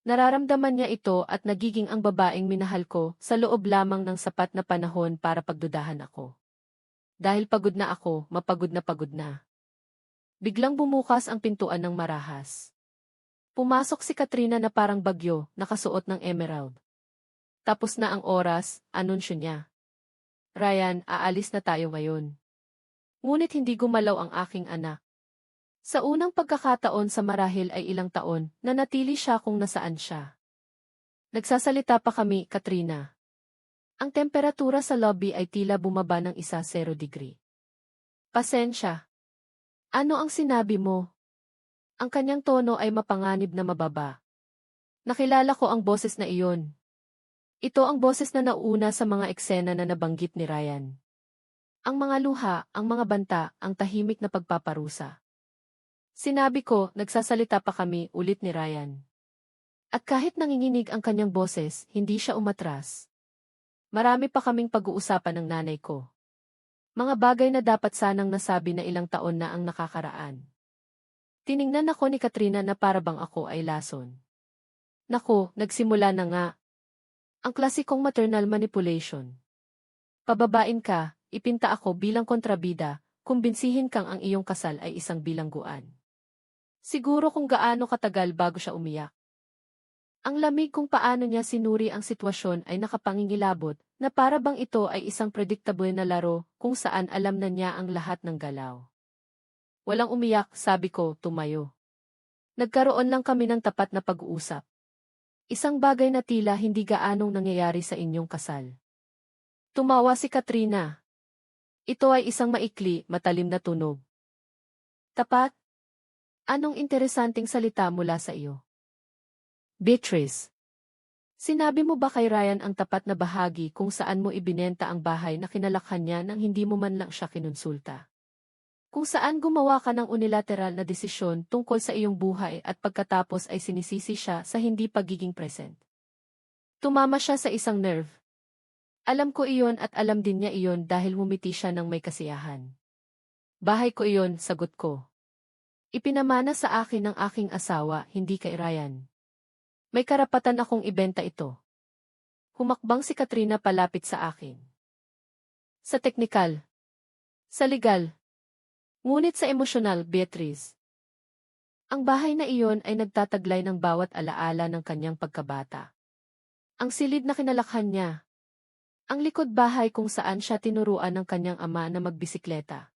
nararamdaman niya ito at nagiging ang babaeng minahal ko sa loob lamang ng sapat na panahon para pagdudahan ako. Dahil pagod na ako, mapagod na pagod na. Biglang bumukas ang pintuan ng marahas. Pumasok si Katrina na parang bagyo, nakasuot ng emerald. Tapos na ang oras, anunsyo niya. Ryan, aalis na tayo ngayon. Ngunit hindi gumalaw ang aking anak. Sa unang pagkakataon sa marahil ay ilang taon, nanatili siya kung nasaan siya. Nagsasalita pa kami, Katrina. Ang temperatura sa lobby ay tila bumaba ng 0 degree. Pasensya. Ano ang sinabi mo? Ang kanyang tono ay mapanganib na mababa. Nakilala ko ang boses na iyon. Ito ang boses na nauna sa mga eksena na nabanggit ni Ryan. Ang mga luha, ang mga banta, ang tahimik na pagpaparusa. Sinabi ko, nagsasalita pa kami, ulit ni Ryan. At kahit nanginginig ang kanyang boses, hindi siya umatras. Marami pa kaming pag-uusapan ng nanay ko. Mga bagay na dapat sanang nasabi na ilang taon na ang nakakaraan. Tiningnan ako ni Katrina na parabang ako ay lason. Naku, nagsimula na nga. Ang klasikong maternal manipulation. Pababain ka, ipinta ako bilang kontrabida, kumbinsihin kang ang iyong kasal ay isang bilangguan. Siguro kung gaano katagal bago siya umiyak. Ang lamig kung paano niya sinuri ang sitwasyon ay nakapangingilabot, na para bang ito ay isang predictable na laro kung saan alam na niya ang lahat ng galaw. Walang umiyak, sabi ko, tumayo. Nagkaroon lang kami ng tapat na pag-uusap. Isang bagay na tila hindi gaanong nangyayari sa inyong kasal. Tumawa si Katrina. Ito ay isang maikli, matalim na tunog. Tapat? Anong interesanting salita mula sa iyo? Beatrice. Sinabi mo ba kay Ryan ang tapat na bahagi kung saan mo ibinenta ang bahay na kinalakhan niya nang hindi mo man lang siya kinonsulta? Kung saan gumawa ka ng unilateral na desisyon tungkol sa iyong buhay at pagkatapos ay sinisisi siya sa hindi pagiging present. Tumama siya sa isang nerve. Alam ko iyon at alam din niya iyon dahil ngumiti siya ng may kasiyahan. Bahay ko iyon, sagot ko. Ipinamana sa akin ng aking asawa, hindi kay Ryan. May karapatan akong ibenta ito. Humakbang si Katrina palapit sa akin. Sa teknikal. Sa legal. Ngunit sa emosyonal, Beatrice. Ang bahay na iyon ay nagtataglay ng bawat alaala ng kanyang pagkabata. Ang silid na kinalakhan niya. Ang likod bahay kung saan siya tinuruan ng kanyang ama na magbisikleta.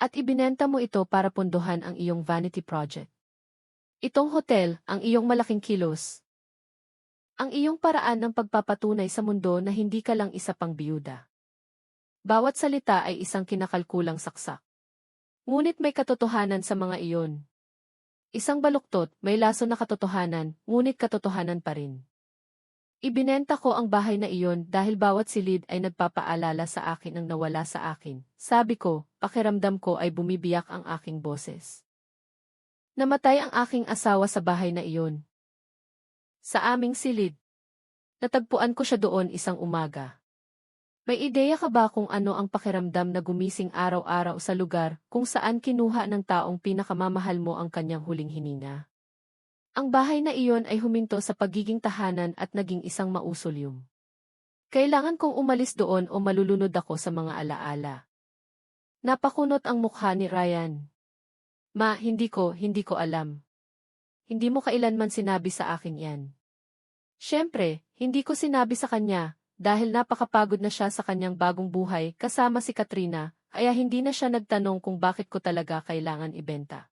At ibinenta mo ito para punduhan ang iyong vanity project. Itong hotel, ang iyong malaking kilos. Ang iyong paraan ng pagpapatunay sa mundo na hindi ka lang isa pang biyuda. Bawat salita ay isang kinakalkulang saksak. Ngunit may katotohanan sa mga iyon. Isang baluktot, may laso na katotohanan, ngunit katotohanan pa rin. Ibinenta ko ang bahay na iyon dahil bawat silid ay nagpapaalala sa akin ang nawala sa akin. Sabi ko, pakiramdam ko ay bumibiyak ang aking boses. Namatay ang aking asawa sa bahay na iyon. Sa aming silid. Natagpuan ko siya doon isang umaga. May ideya ka ba kung ano ang pakiramdam na gumising araw-araw sa lugar kung saan kinuha ng taong pinakamamahal mo ang kanyang huling hininga? Ang bahay na iyon ay huminto sa pagiging tahanan at naging isang mausoleum. Kailangan kong umalis doon o malulunod ako sa mga alaala. Napakunot ang mukha ni Ryan. Ma, hindi ko alam. Hindi mo kailanman sinabi sa akin yan. Siyempre, hindi ko sinabi sa kanya. Dahil napakapagod na siya sa kanyang bagong buhay kasama si Katrina, kaya hindi na siya nagtanong kung bakit ko talaga kailangan ibenta.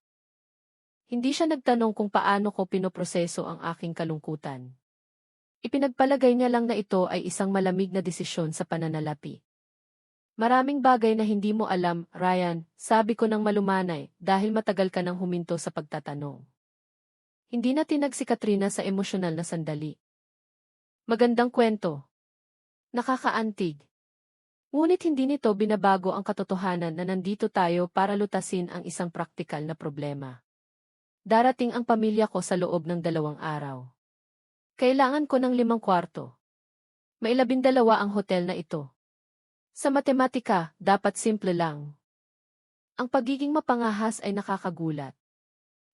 Hindi siya nagtanong kung paano ko pinoproseso ang aking kalungkutan. Ipinagpalagay niya lang na ito ay isang malamig na desisyon sa pananalapi. Maraming bagay na hindi mo alam, Ryan, sabi ko ng malumanay dahil matagal ka nang huminto sa pagtatanong. Hindi na tinag si Katrina sa emosyonal na sandali. Magandang kwento. Nakakaantig. Ngunit hindi nito binabago ang katotohanan na nandito tayo para lutasin ang isang praktikal na problema. Darating ang pamilya ko sa loob ng 2 araw. Kailangan ko ng 5 kwarto. May 12 ang hotel na ito. Sa matematika, dapat simple lang. Ang pagiging mapangahas ay nakakagulat.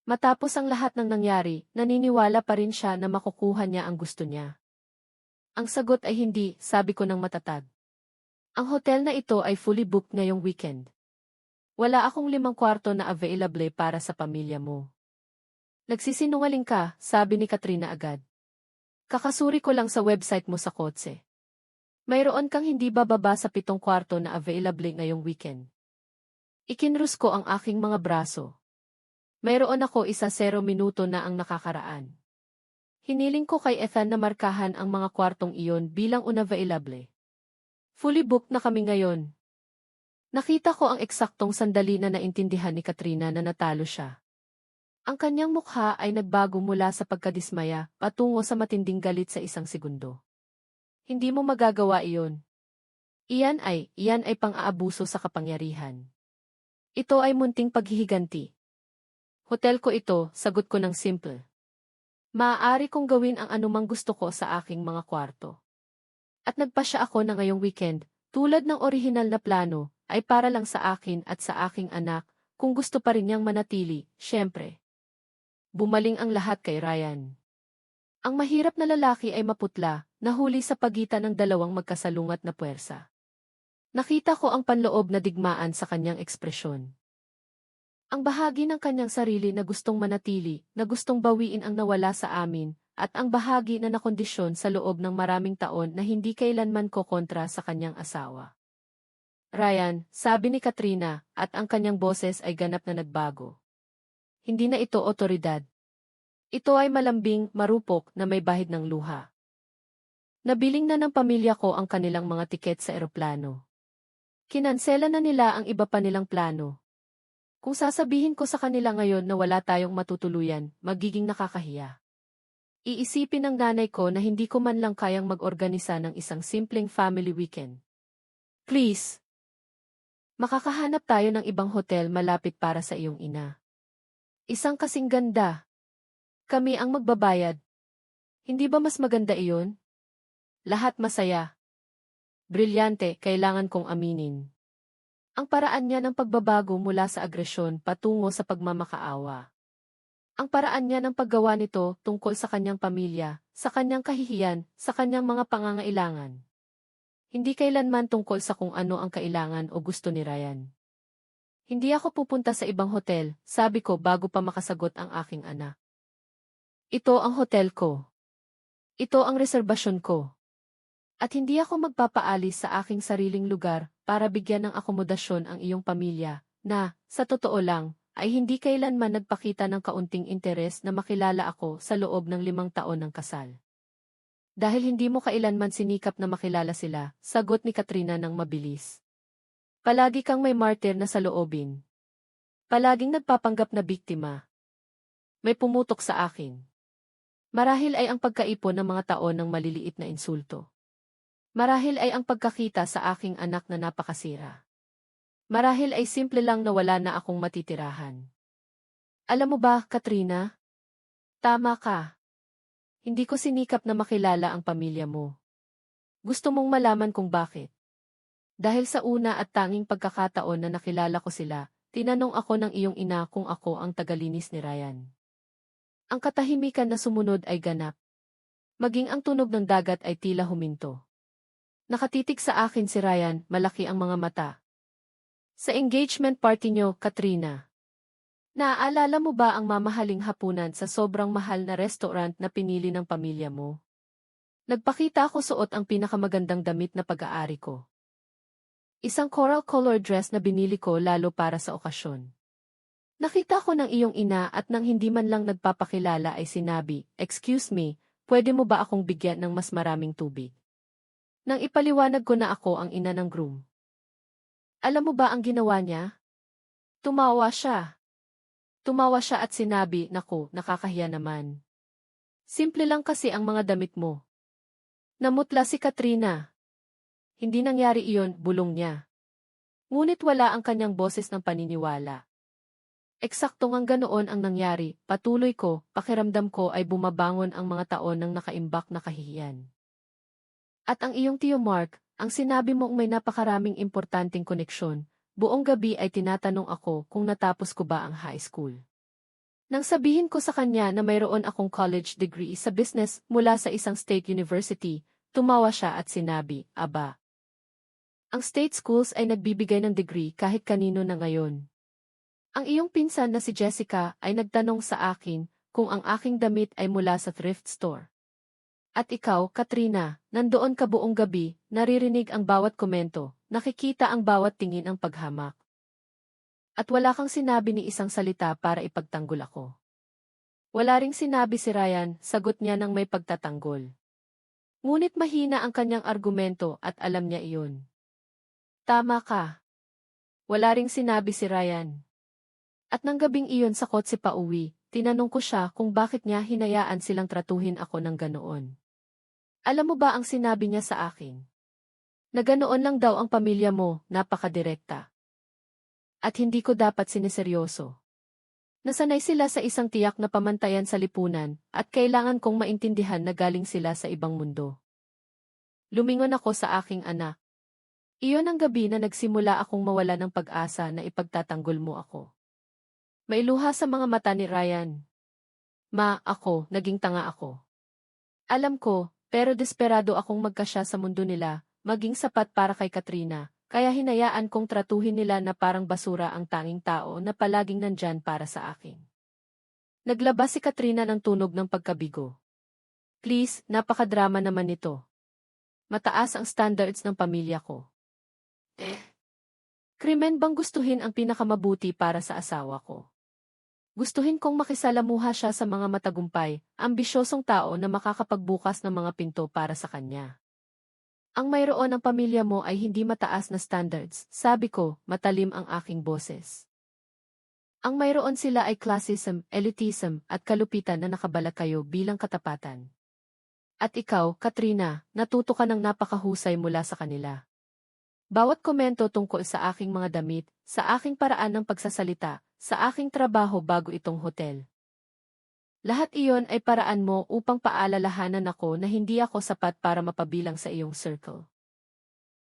Matapos ang lahat ng nangyari, naniniwala pa rin siya na makukuha niya ang gusto niya. Ang sagot ay hindi, sabi ko ng matatag. Ang hotel na ito ay fully booked ngayong weekend. Wala akong 5 kwarto na available para sa pamilya mo. Nagsisinungaling ka, sabi ni Katrina agad. Kakasuri ko lang sa website mo sa kotse. Mayroon kang hindi bababa sa 7 kwarto na available ngayong weekend. Ikinrus ko ang aking mga braso. Mayroon ako 0 minuto na ang nakakaraan. Hiniling ko kay Ethan na markahan ang mga kwartong iyon bilang unavailable. Fully booked na kami ngayon. Nakita ko ang eksaktong sandali na naintindihan ni Katrina na natalo siya. Ang kanyang mukha ay nagbago mula sa pagkadismaya patungo sa matinding galit sa 1 segundo. Hindi mo magagawa iyon. Iyan ay pang-aabuso sa kapangyarihan. Ito ay munting paghihiganti. Hotel ko ito, sagot ko ng simple. Maaari kong gawin ang anumang gusto ko sa aking mga kwarto. At nagpasya ako na ngayong weekend, tulad ng orihinal na plano, ay para lang sa akin at sa aking anak, kung gusto pa rin niyang manatili, syempre. Bumaling ang lahat kay Ryan. Ang mahirap na lalaki ay maputla, nahuli sa pagitan ng dalawang magkasalungat na puwersa. Nakita ko ang panloob na digmaan sa kanyang ekspresyon. Ang bahagi ng kanyang sarili na gustong manatili, na gustong bawiin ang nawala sa amin, at ang bahagi na nakondisyon sa loob ng maraming taon na hindi kailanman kokontra sa kanyang asawa. Ryan, sabi ni Katrina, at ang kanyang boses ay ganap na nagbago. Hindi na ito otoridad. Ito ay malambing, marupok, na may bahid ng luha. Nabiling na ng pamilya ko ang kanilang mga tiket sa eroplano. Kinansela na nila ang iba pa nilang plano. Kung sasabihin ko sa kanila ngayon na wala tayong matutuluyan, magiging nakakahiya. Iisipin ng nanay ko na hindi ko man lang kayang mag-organisa ng isang simpleng family weekend. Please! Makakahanap tayo ng ibang hotel malapit para sa iyong ina. Isang kasing ganda. Kami ang magbabayad. Hindi ba mas maganda iyon? Lahat masaya. Brilyante, kailangan kong aminin. Ang paraan niya ng pagbabago mula sa agresyon patungo sa pagmamakaawa. Ang paraan niya ng paggawa nito tungkol sa kanyang pamilya, sa kanyang kahihiyan, sa kanyang mga pangangailangan. Hindi kailanman tungkol sa kung ano ang kailangan o gusto ni Ryan. Hindi ako pupunta sa ibang hotel, sabi ko bago pa makasagot ang aking anak. Ito ang hotel ko. Ito ang reserbasyon ko. At hindi ako magpapaalis sa aking sariling lugar para bigyan ng akomodasyon ang iyong pamilya, na, sa totoo lang, ay hindi kailanman nagpakita ng kaunting interes na makilala ako sa loob ng 5 taon ng kasal. Dahil hindi mo kailanman sinikap na makilala sila, sagot ni Katrina ng mabilis. Palagi kang may martir na sa loobin. Palaging nagpapanggap na biktima. May pumutok sa akin. Marahil ay ang pagkaipon ng mga taon ng maliliit na insulto. Marahil ay ang pagkakita sa aking anak na napakasira. Marahil ay simple lang na wala na akong matitirahan. Alam mo ba, Katrina? Tama ka. Hindi ko sinikap na makilala ang pamilya mo. Gusto mong malaman kung bakit. Dahil sa una at tanging pagkakataon na nakilala ko sila, tinanong ako ng iyong ina kung ako ang tagalinis ni Ryan. Ang katahimikan na sumunod ay ganap. Maging ang tunog ng dagat ay tila huminto. Nakatitig sa akin si Ryan, malaki ang mga mata. Sa engagement party niyo, Katrina. Naaalala mo ba ang mamahaling hapunan sa sobrang mahal na restaurant na pinili ng pamilya mo? Nagpakita ako suot ang pinakamagandang damit na pag-aari ko. Isang coral color dress na binili ko lalo para sa okasyon. Nakita ko ng iyong ina at nang hindi man lang nagpapakilala ay sinabi, "Excuse me, pwede mo ba akong bigyan ng mas maraming tubig?" Nang ipaliwanag ko na ako ang ina ng groom. Alam mo ba ang ginawa niya? Tumawa siya. Tumawa siya at sinabi, "Naku, nakakahiya naman. Simple lang kasi ang mga damit mo." Namutla si Katrina. Hindi nangyari iyon, bulong niya. Ngunit wala ang kanyang boses ng paniniwala. Eksaktong ang ganoon ang nangyari, patuloy ko, pakiramdam ko ay bumabangon ang mga taon ng nakaimbak na kahihiyan. At ang iyong tiyo Mark, ang sinabi mong may napakaraming importanteng koneksyon, buong gabi ay tinatanong ako kung natapos ko ba ang high school. Nang sabihin ko sa kanya na mayroon akong college degree sa business mula sa isang state university, tumawa siya at sinabi, "Aba. Ang state schools ay nagbibigay ng degree kahit kanino na ngayon." Ang iyong pinsan na si Jessica ay nagtanong sa akin kung ang aking damit ay mula sa thrift store. At ikaw, Katrina, nandoon ka buong gabi, naririnig ang bawat komento, nakikita ang bawat tingin ang paghamak. At wala kang sinabi ni isang salita para ipagtanggol ako. Wala ring sinabi si Ryan, sagot niya ng may pagtatanggol. Ngunit mahina ang kanyang argumento at alam niya iyon. Tama ka. Wala ring sinabi si Ryan. At nang gabing iyon sa kotse pa uwi, tinanong ko siya kung bakit niya hinayaan silang tratuhin ako ng ganoon. Alam mo ba ang sinabi niya sa akin? Na ganoon lang daw ang pamilya mo, napakadirekta. At hindi ko dapat sineseryoso. Nasanay sila sa isang tiyak na pamantayan sa lipunan at kailangan kong maintindihan na galing sila sa ibang mundo. Lumingon ako sa aking anak. Iyon ang gabi na nagsimula akong mawala ng pag-asa na ipagtatanggol mo ako. Mailuha sa mga mata ni Ryan. Ma, naging tanga ako. Alam ko, pero desperado akong magkasya sa mundo nila, maging sapat para kay Katrina, kaya hinayaan kong tratuhin nila na parang basura ang tanging tao na palaging nandyan para sa akin. Naglabas si Katrina ng tunog ng pagkabigo. Please, napakadrama naman nito. Mataas ang standards ng pamilya ko. Krimen bang gustuhin ang pinakamabuti para sa asawa ko? Gustuhin kong makisalamuha siya sa mga matagumpay, ambisyosong tao na makakapagbukas ng mga pinto para sa kanya. Ang mayroon ng pamilya mo ay hindi mataas na standards, sabi ko, matalim ang aking boses. Ang mayroon sila ay classism, elitism, at kalupitan na nakabalak kayo bilang katapatan. At ikaw, Katrina, natuto ka ng napakahusay mula sa kanila. Bawat komento tungkol sa aking mga damit, sa aking paraan ng pagsasalita, sa aking trabaho bago itong hotel. Lahat iyon ay paraan mo upang paalalahanan ako na hindi ako sapat para mapabilang sa iyong circle.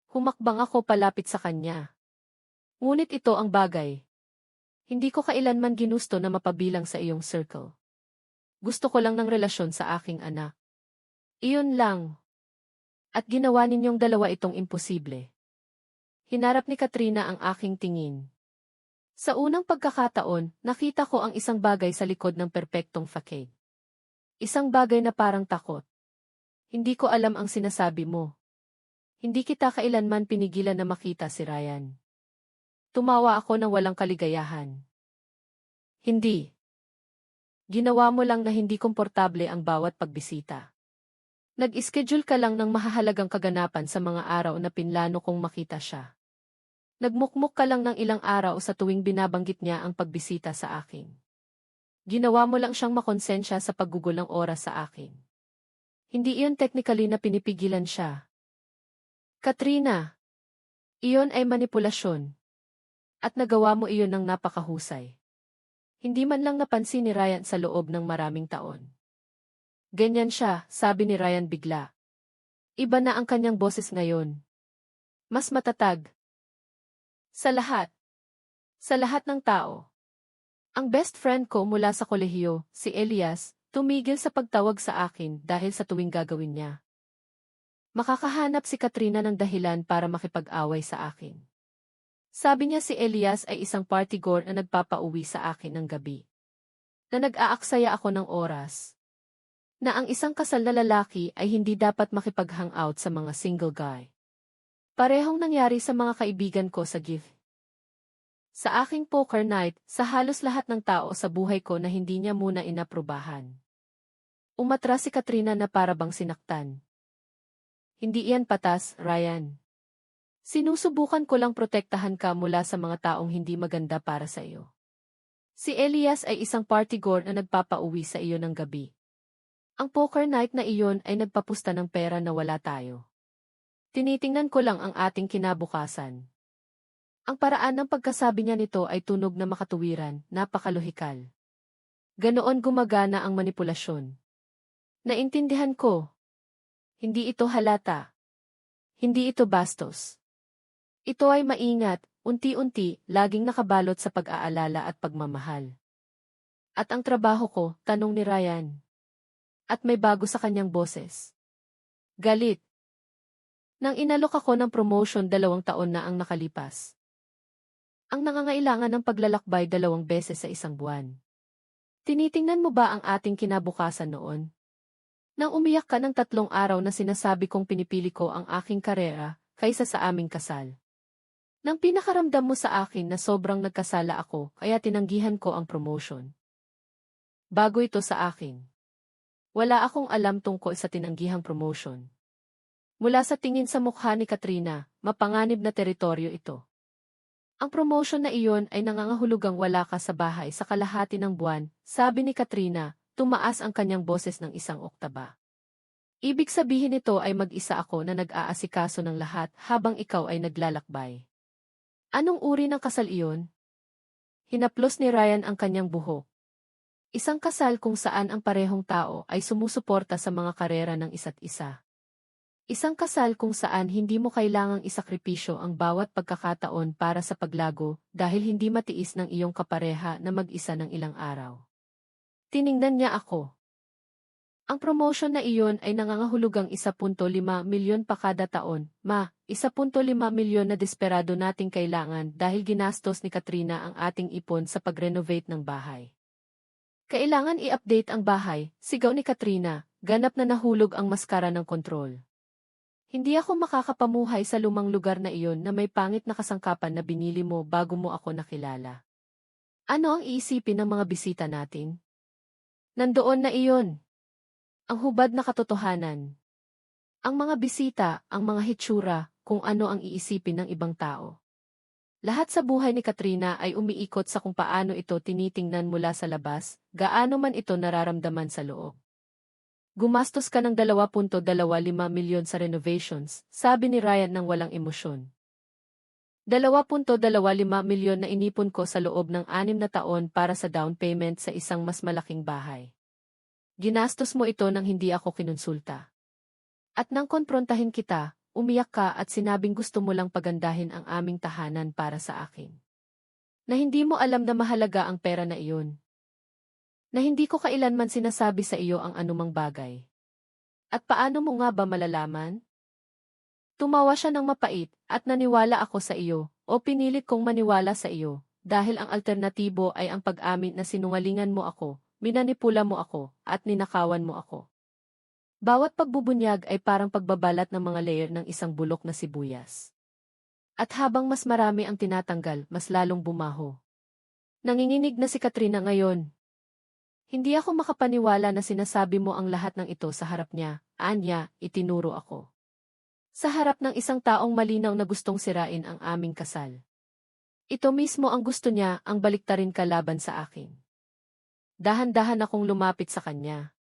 Humakbang ako palapit sa kanya. Ngunit ito ang bagay. Hindi ko kailanman ginusto na mapabilang sa iyong circle. Gusto ko lang ng relasyon sa aking anak. Iyon lang. At ginawa ninyong dalawa itong imposible. Hinarap ni Katrina ang aking tingin. Sa unang pagkakataon, nakita ko ang isang bagay sa likod ng perpektong facade. Isang bagay na parang takot. Hindi ko alam ang sinasabi mo. Hindi kita kailanman pinigilan na makita si Ryan. Tumawa ako ng walang kaligayahan. Hindi. Ginawa mo lang na hindi komportable ang bawat pagbisita. Nag-schedule ka lang ng mahahalagang kaganapan sa mga araw na pinlano kong makita siya. Nagmukmuk ka lang ng ilang araw sa tuwing binabanggit niya ang pagbisita sa akin. Ginawa mo lang siyang makonsensya sa paggugol ng oras sa akin. Hindi iyon technically na pinipigilan siya. Katrina, iyon ay manipulasyon. At nagawa mo iyon ng napakahusay. Hindi man lang napansin ni Ryan sa loob ng maraming taon. Ganyan siya, sabi ni Ryan bigla. Iba na ang kanyang boses ngayon. Mas matatag. Sa lahat. Sa lahat ng tao. Ang best friend ko mula sa kolehiyo, si Elias, tumigil sa pagtawag sa akin dahil sa tuwing gagawin niya. Makakahanap si Katrina ng dahilan para makipag-away sa akin. Sabi niya si Elias ay isang partygoer na nagpapauwi sa akin ng gabi. Na nag-aaksaya ako ng oras. Na ang isang kasal na lalaki ay hindi dapat makipag-hangout sa mga single guy. Parehong nangyari sa mga kaibigan ko sa gift. Sa aking poker night, sa halos lahat ng tao sa buhay ko na hindi niya muna inaprubahan. Umatras si Katrina na parabang sinaktan. Hindi iyan patas, Ryan. Sinusubukan ko lang protektahan ka mula sa mga taong hindi maganda para sa iyo. Si Elias ay isang partygoer na nagpapauwi sa iyo ng gabi. Ang poker night na iyon ay nagpapusta ng pera na wala tayo. Tinitingnan ko lang ang ating kinabukasan. Ang paraan ng pagkasabi niya nito ay tunog na makatuwiran, napakalohikal. Ganoon gumagana ang manipulasyon. Naintindihan ko. Hindi ito halata. Hindi ito bastos. Ito ay maingat, unti-unti, laging nakabalot sa pag-aalala at pagmamahal. At ang trabaho ko, tanong ni Ryan. At may bago sa kanyang boses. Galit. Nang inalok ako ng promotion 2 taon na ang nakalipas. Ang nangangailangan ng paglalakbay 2 beses sa isang buwan. Tinitingnan mo ba ang ating kinabukasan noon? Nang umiyak ka ng 3 araw na sinasabi kong pinipili ko ang aking karera kaysa sa aming kasal. Nang pinakaramdam mo sa akin na sobrang nagkasala ako kaya tinanggihan ko ang promotion. Bago ito sa akin. Wala akong alam tungkol sa tinanggihang promotion. Mula sa tingin sa mukha ni Katrina, mapanganib na teritoryo ito. Ang promotion na iyon ay nangangahulugang wala ka sa bahay sa kalahati ng buwan, sabi ni Katrina, tumaas ang kanyang boses ng 1 oktaba. Ibig sabihin nito ay mag-isa ako na nag-aasikaso ng lahat habang ikaw ay naglalakbay. Anong uri ng kasal iyon? Hinaplos ni Ryan ang kanyang buhok. Isang kasal kung saan ang parehong tao ay sumusuporta sa mga karera ng isa't isa. Isang kasal kung saan hindi mo kailangang isakripisyo ang bawat pagkakataon para sa paglago dahil hindi matiis ng iyong kapareha na mag-isa ng ilang araw. Tiningnan niya ako. Ang promotion na iyon ay nangangahulugang 1.5 milyon pa kada taon. 1.5 milyon na desperado nating kailangan dahil ginastos ni Katrina ang ating ipon sa pag-renovate ng bahay. Kailangan i-update ang bahay, sigaw ni Katrina, ganap na nahulog ang maskara ng kontrol. Hindi ako makakapamuhay sa lumang lugar na iyon na may pangit na kasangkapan na binili mo bago mo ako nakilala. Ano ang iisipin ng mga bisita natin? Nandoon na iyon. Ang hubad na katotohanan. Ang mga bisita, ang mga hitsura, kung ano ang iisipin ng ibang tao. Lahat sa buhay ni Katrina ay umiikot sa kung paano ito tinitingnan mula sa labas, gaano man ito nararamdaman sa loob. Gumastos ka ng 2.25 milyon sa renovations, sabi ni Ryan ng walang emosyon. 2.25 milyon na inipon ko sa loob ng 6 na taon para sa down payment sa isang mas malaking bahay. Ginastos mo ito nang hindi ako kinonsulta. At nang konprontahin kita, umiyak ka at sinabing gusto mo lang pagandahin ang aming tahanan para sa akin. Na hindi mo alam na mahalaga ang pera na iyon. Na hindi ko kailanman sinasabi sa iyo ang anumang bagay. At paano mo nga ba malalaman? Tumawa siya ng mapait at naniwala ako sa iyo o pinilit kong maniwala sa iyo dahil ang alternatibo ay ang pag-amin na sinungalingan mo ako, minanipula mo ako, at ninakawan mo ako. Bawat pagbubunyag ay parang pagbabalat ng mga layer ng isang bulok na sibuyas. At habang mas marami ang tinatanggal, mas lalong bumaho. Nanginginig na si Katrina ngayon. Hindi ako makapaniwala na sinasabi mo ang lahat ng ito sa harap niya, Anya, itinuro ako. Sa harap ng isang taong malinaw na gustong sirain ang aming kasal. Ito mismo ang gusto niya, ang baliktarin ka laban sa akin. Dahan-dahan akong lumapit sa kanya.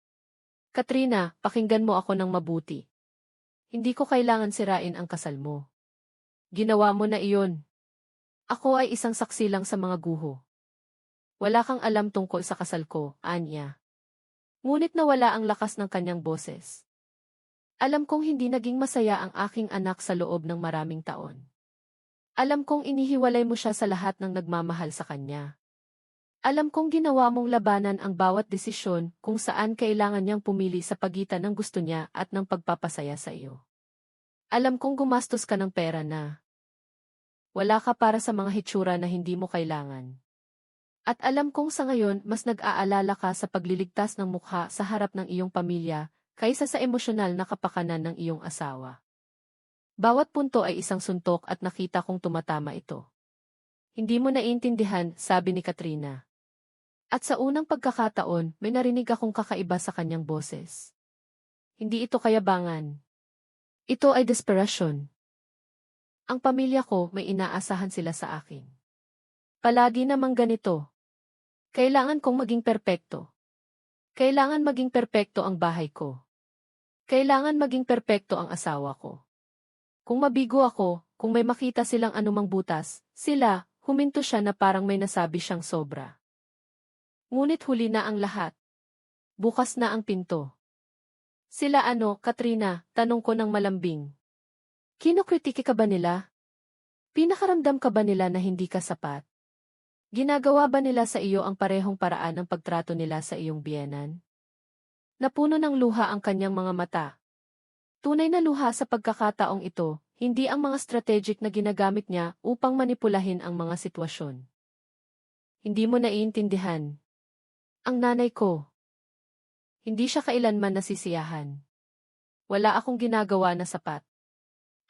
Katrina, pakinggan mo ako ng mabuti. Hindi ko kailangan sirain ang kasal mo. Ginawa mo na iyon. Ako ay isang saksi lang sa mga guho. Wala kang alam tungkol sa kasal ko, Anya. Ngunit nawala ang lakas ng kanyang boses. Alam kong hindi naging masaya ang aking anak sa loob ng maraming taon. Alam kong inihiwalay mo siya sa lahat ng nagmamahal sa kanya. Alam kong ginawa mong labanan ang bawat desisyon kung saan kailangan niyang pumili sa pagitan ng gusto niya at ng pagpapasaya sa iyo. Alam kong gumastos ka ng pera na wala ka para sa mga hitsura na hindi mo kailangan. At alam kong sa ngayon mas nag-aalala ka sa pagliligtas ng mukha sa harap ng iyong pamilya kaysa sa emosyonal na kapakanan ng iyong asawa. Bawat punto ay isang suntok at nakita kong tumatama ito. Hindi mo naiintindihan, sabi ni Katrina. At sa unang pagkakataon, may narinig akong kakaiba sa kanyang boses. Hindi ito kayabangan. Ito ay desperation. Ang pamilya ko, may inaasahan sila sa akin. Palagi namang ganito. Kailangan kong maging perpekto. Kailangan maging perpekto ang bahay ko. Kailangan maging perpekto ang asawa ko. Kung mabigo ako, kung may makita silang anumang butas, huminto siya na parang may nasabi siyang sobra. Ngunit huli na ang lahat. Bukas na ang pinto. Katrina, tanong ko ng malambing. Kinokritike ka ba nila? Pinakaramdam ka ba nila na hindi ka sapat? Ginagawa ba nila sa iyo ang parehong paraan ng pagtrato nila sa iyong biyenan? Napuno ng luha ang kanyang mga mata. Tunay na luha sa pagkakataong ito, hindi ang mga strategic na ginagamit niya upang manipulahin ang mga sitwasyon. Hindi mo naiintindihan. Ang nanay ko. Hindi siya kailanman nasisiyahan. Wala akong ginagawa na sapat.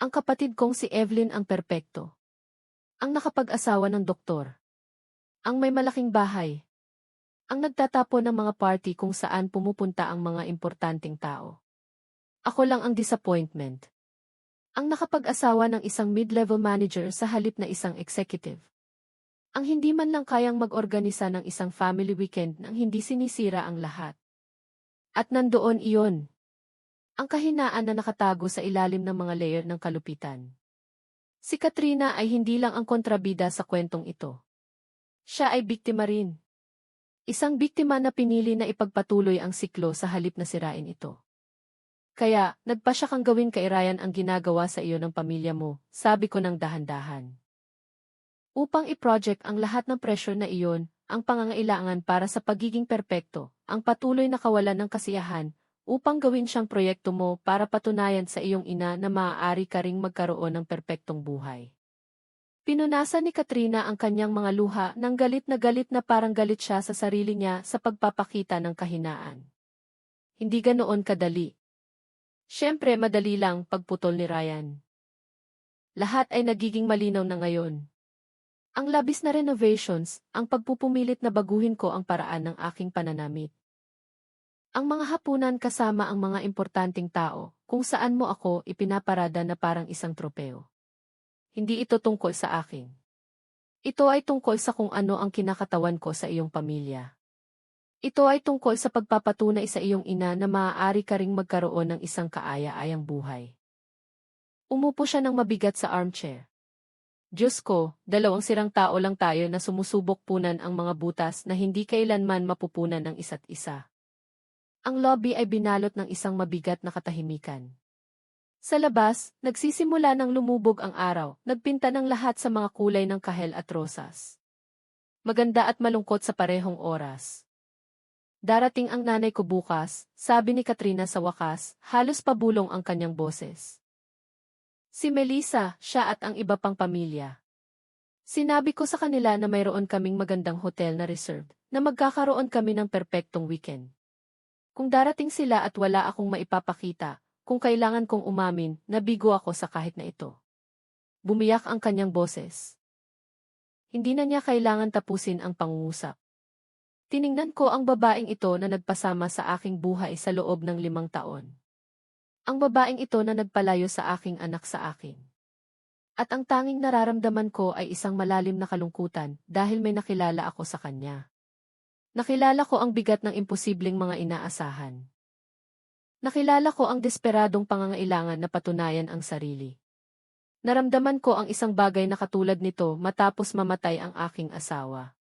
Ang kapatid kong si Evelyn ang perpekto. Ang nakapag-asawa ng doktor. Ang may malaking bahay. Ang nagtatapon ng mga party kung saan pumupunta ang mga importanteng tao. Ako lang ang disappointment. Ang nakapag-asawa ng isang mid-level manager sa halip na isang executive. Ang hindi man lang kayang mag-organisa ng isang family weekend nang hindi sinisira ang lahat. At nandoon iyon. Ang kahinaan na nakatago sa ilalim ng mga layer ng kalupitan. Si Katrina ay hindi lang ang kontrabida sa kwentong ito. Siya ay biktima rin. Isang biktima na pinili na ipagpatuloy ang siklo sa halip na sirain ito. Kaya, nagpasya kang gawin kay Ryan ang ginagawa sa iyo ng pamilya mo, sabi ko ng dahan-dahan. Upang i-project ang lahat ng pressure na iyon, ang pangangailangan para sa pagiging perpekto, ang patuloy na kawalan ng kasiyahan, upang gawin siyang proyekto mo para patunayan sa iyong ina na maaari ka ring magkaroon ng perpektong buhay. Pinunasan ni Katrina ang kanyang mga luha ng galit na parang galit siya sa sarili niya sa pagpapakita ng kahinaan. Hindi ganoon kadali. Siyempre madali lang pagputol ni Ryan. Lahat ay nagiging malinaw na ngayon. Ang labis na renovations, ang pagpupumilit na baguhin ko ang paraan ng aking pananamit. Ang mga hapunan kasama ang mga importanteng tao, kung saan mo ako ipinaparada na parang isang tropeo. Hindi ito tungkol sa akin. Ito ay tungkol sa kung ano ang kinakatawan ko sa iyong pamilya. Ito ay tungkol sa pagpapatunay sa iyong ina na maaari ka ring magkaroon ng isang kaaya-ayang buhay. Umupo siya ng mabigat sa armchair. Diyos ko, dalawang sirang tao lang tayo na sumusubok punan ang mga butas na hindi kailanman mapupunan ng isa't isa. Ang lobby ay binalot ng isang mabigat na katahimikan. Sa labas, nagsisimula ng lumubog ang araw, nagpinta ng lahat sa mga kulay ng kahel at rosas. Maganda at malungkot sa parehong oras. Darating ang nanay ko bukas, sabi ni Katrina sa wakas, halos pabulong ang kanyang boses. Si Melissa, siya at ang iba pang pamilya. Sinabi ko sa kanila na mayroon kaming magandang hotel na reserved, na magkakaroon kami ng perpektong weekend. Kung darating sila at wala akong maipapakita, kung kailangan kong umamin, nabigo ako sa kahit na ito. Bumiyak ang kanyang boses. Hindi na niya kailangan tapusin ang pangungusap. Tiningnan ko ang babaeng ito na nagpasama sa aking buhay sa loob ng 5 taon. Ang babaeng ito na nagpalayo sa aking anak sa akin. At ang tanging nararamdaman ko ay isang malalim na kalungkutan dahil may nakilala ako sa kanya. Nakilala ko ang bigat ng imposibleng mga inaasahan. Nakilala ko ang desperadong pangangailangan na patunayan ang sarili. Naramdaman ko ang isang bagay na katulad nito matapos mamatay ang aking asawa.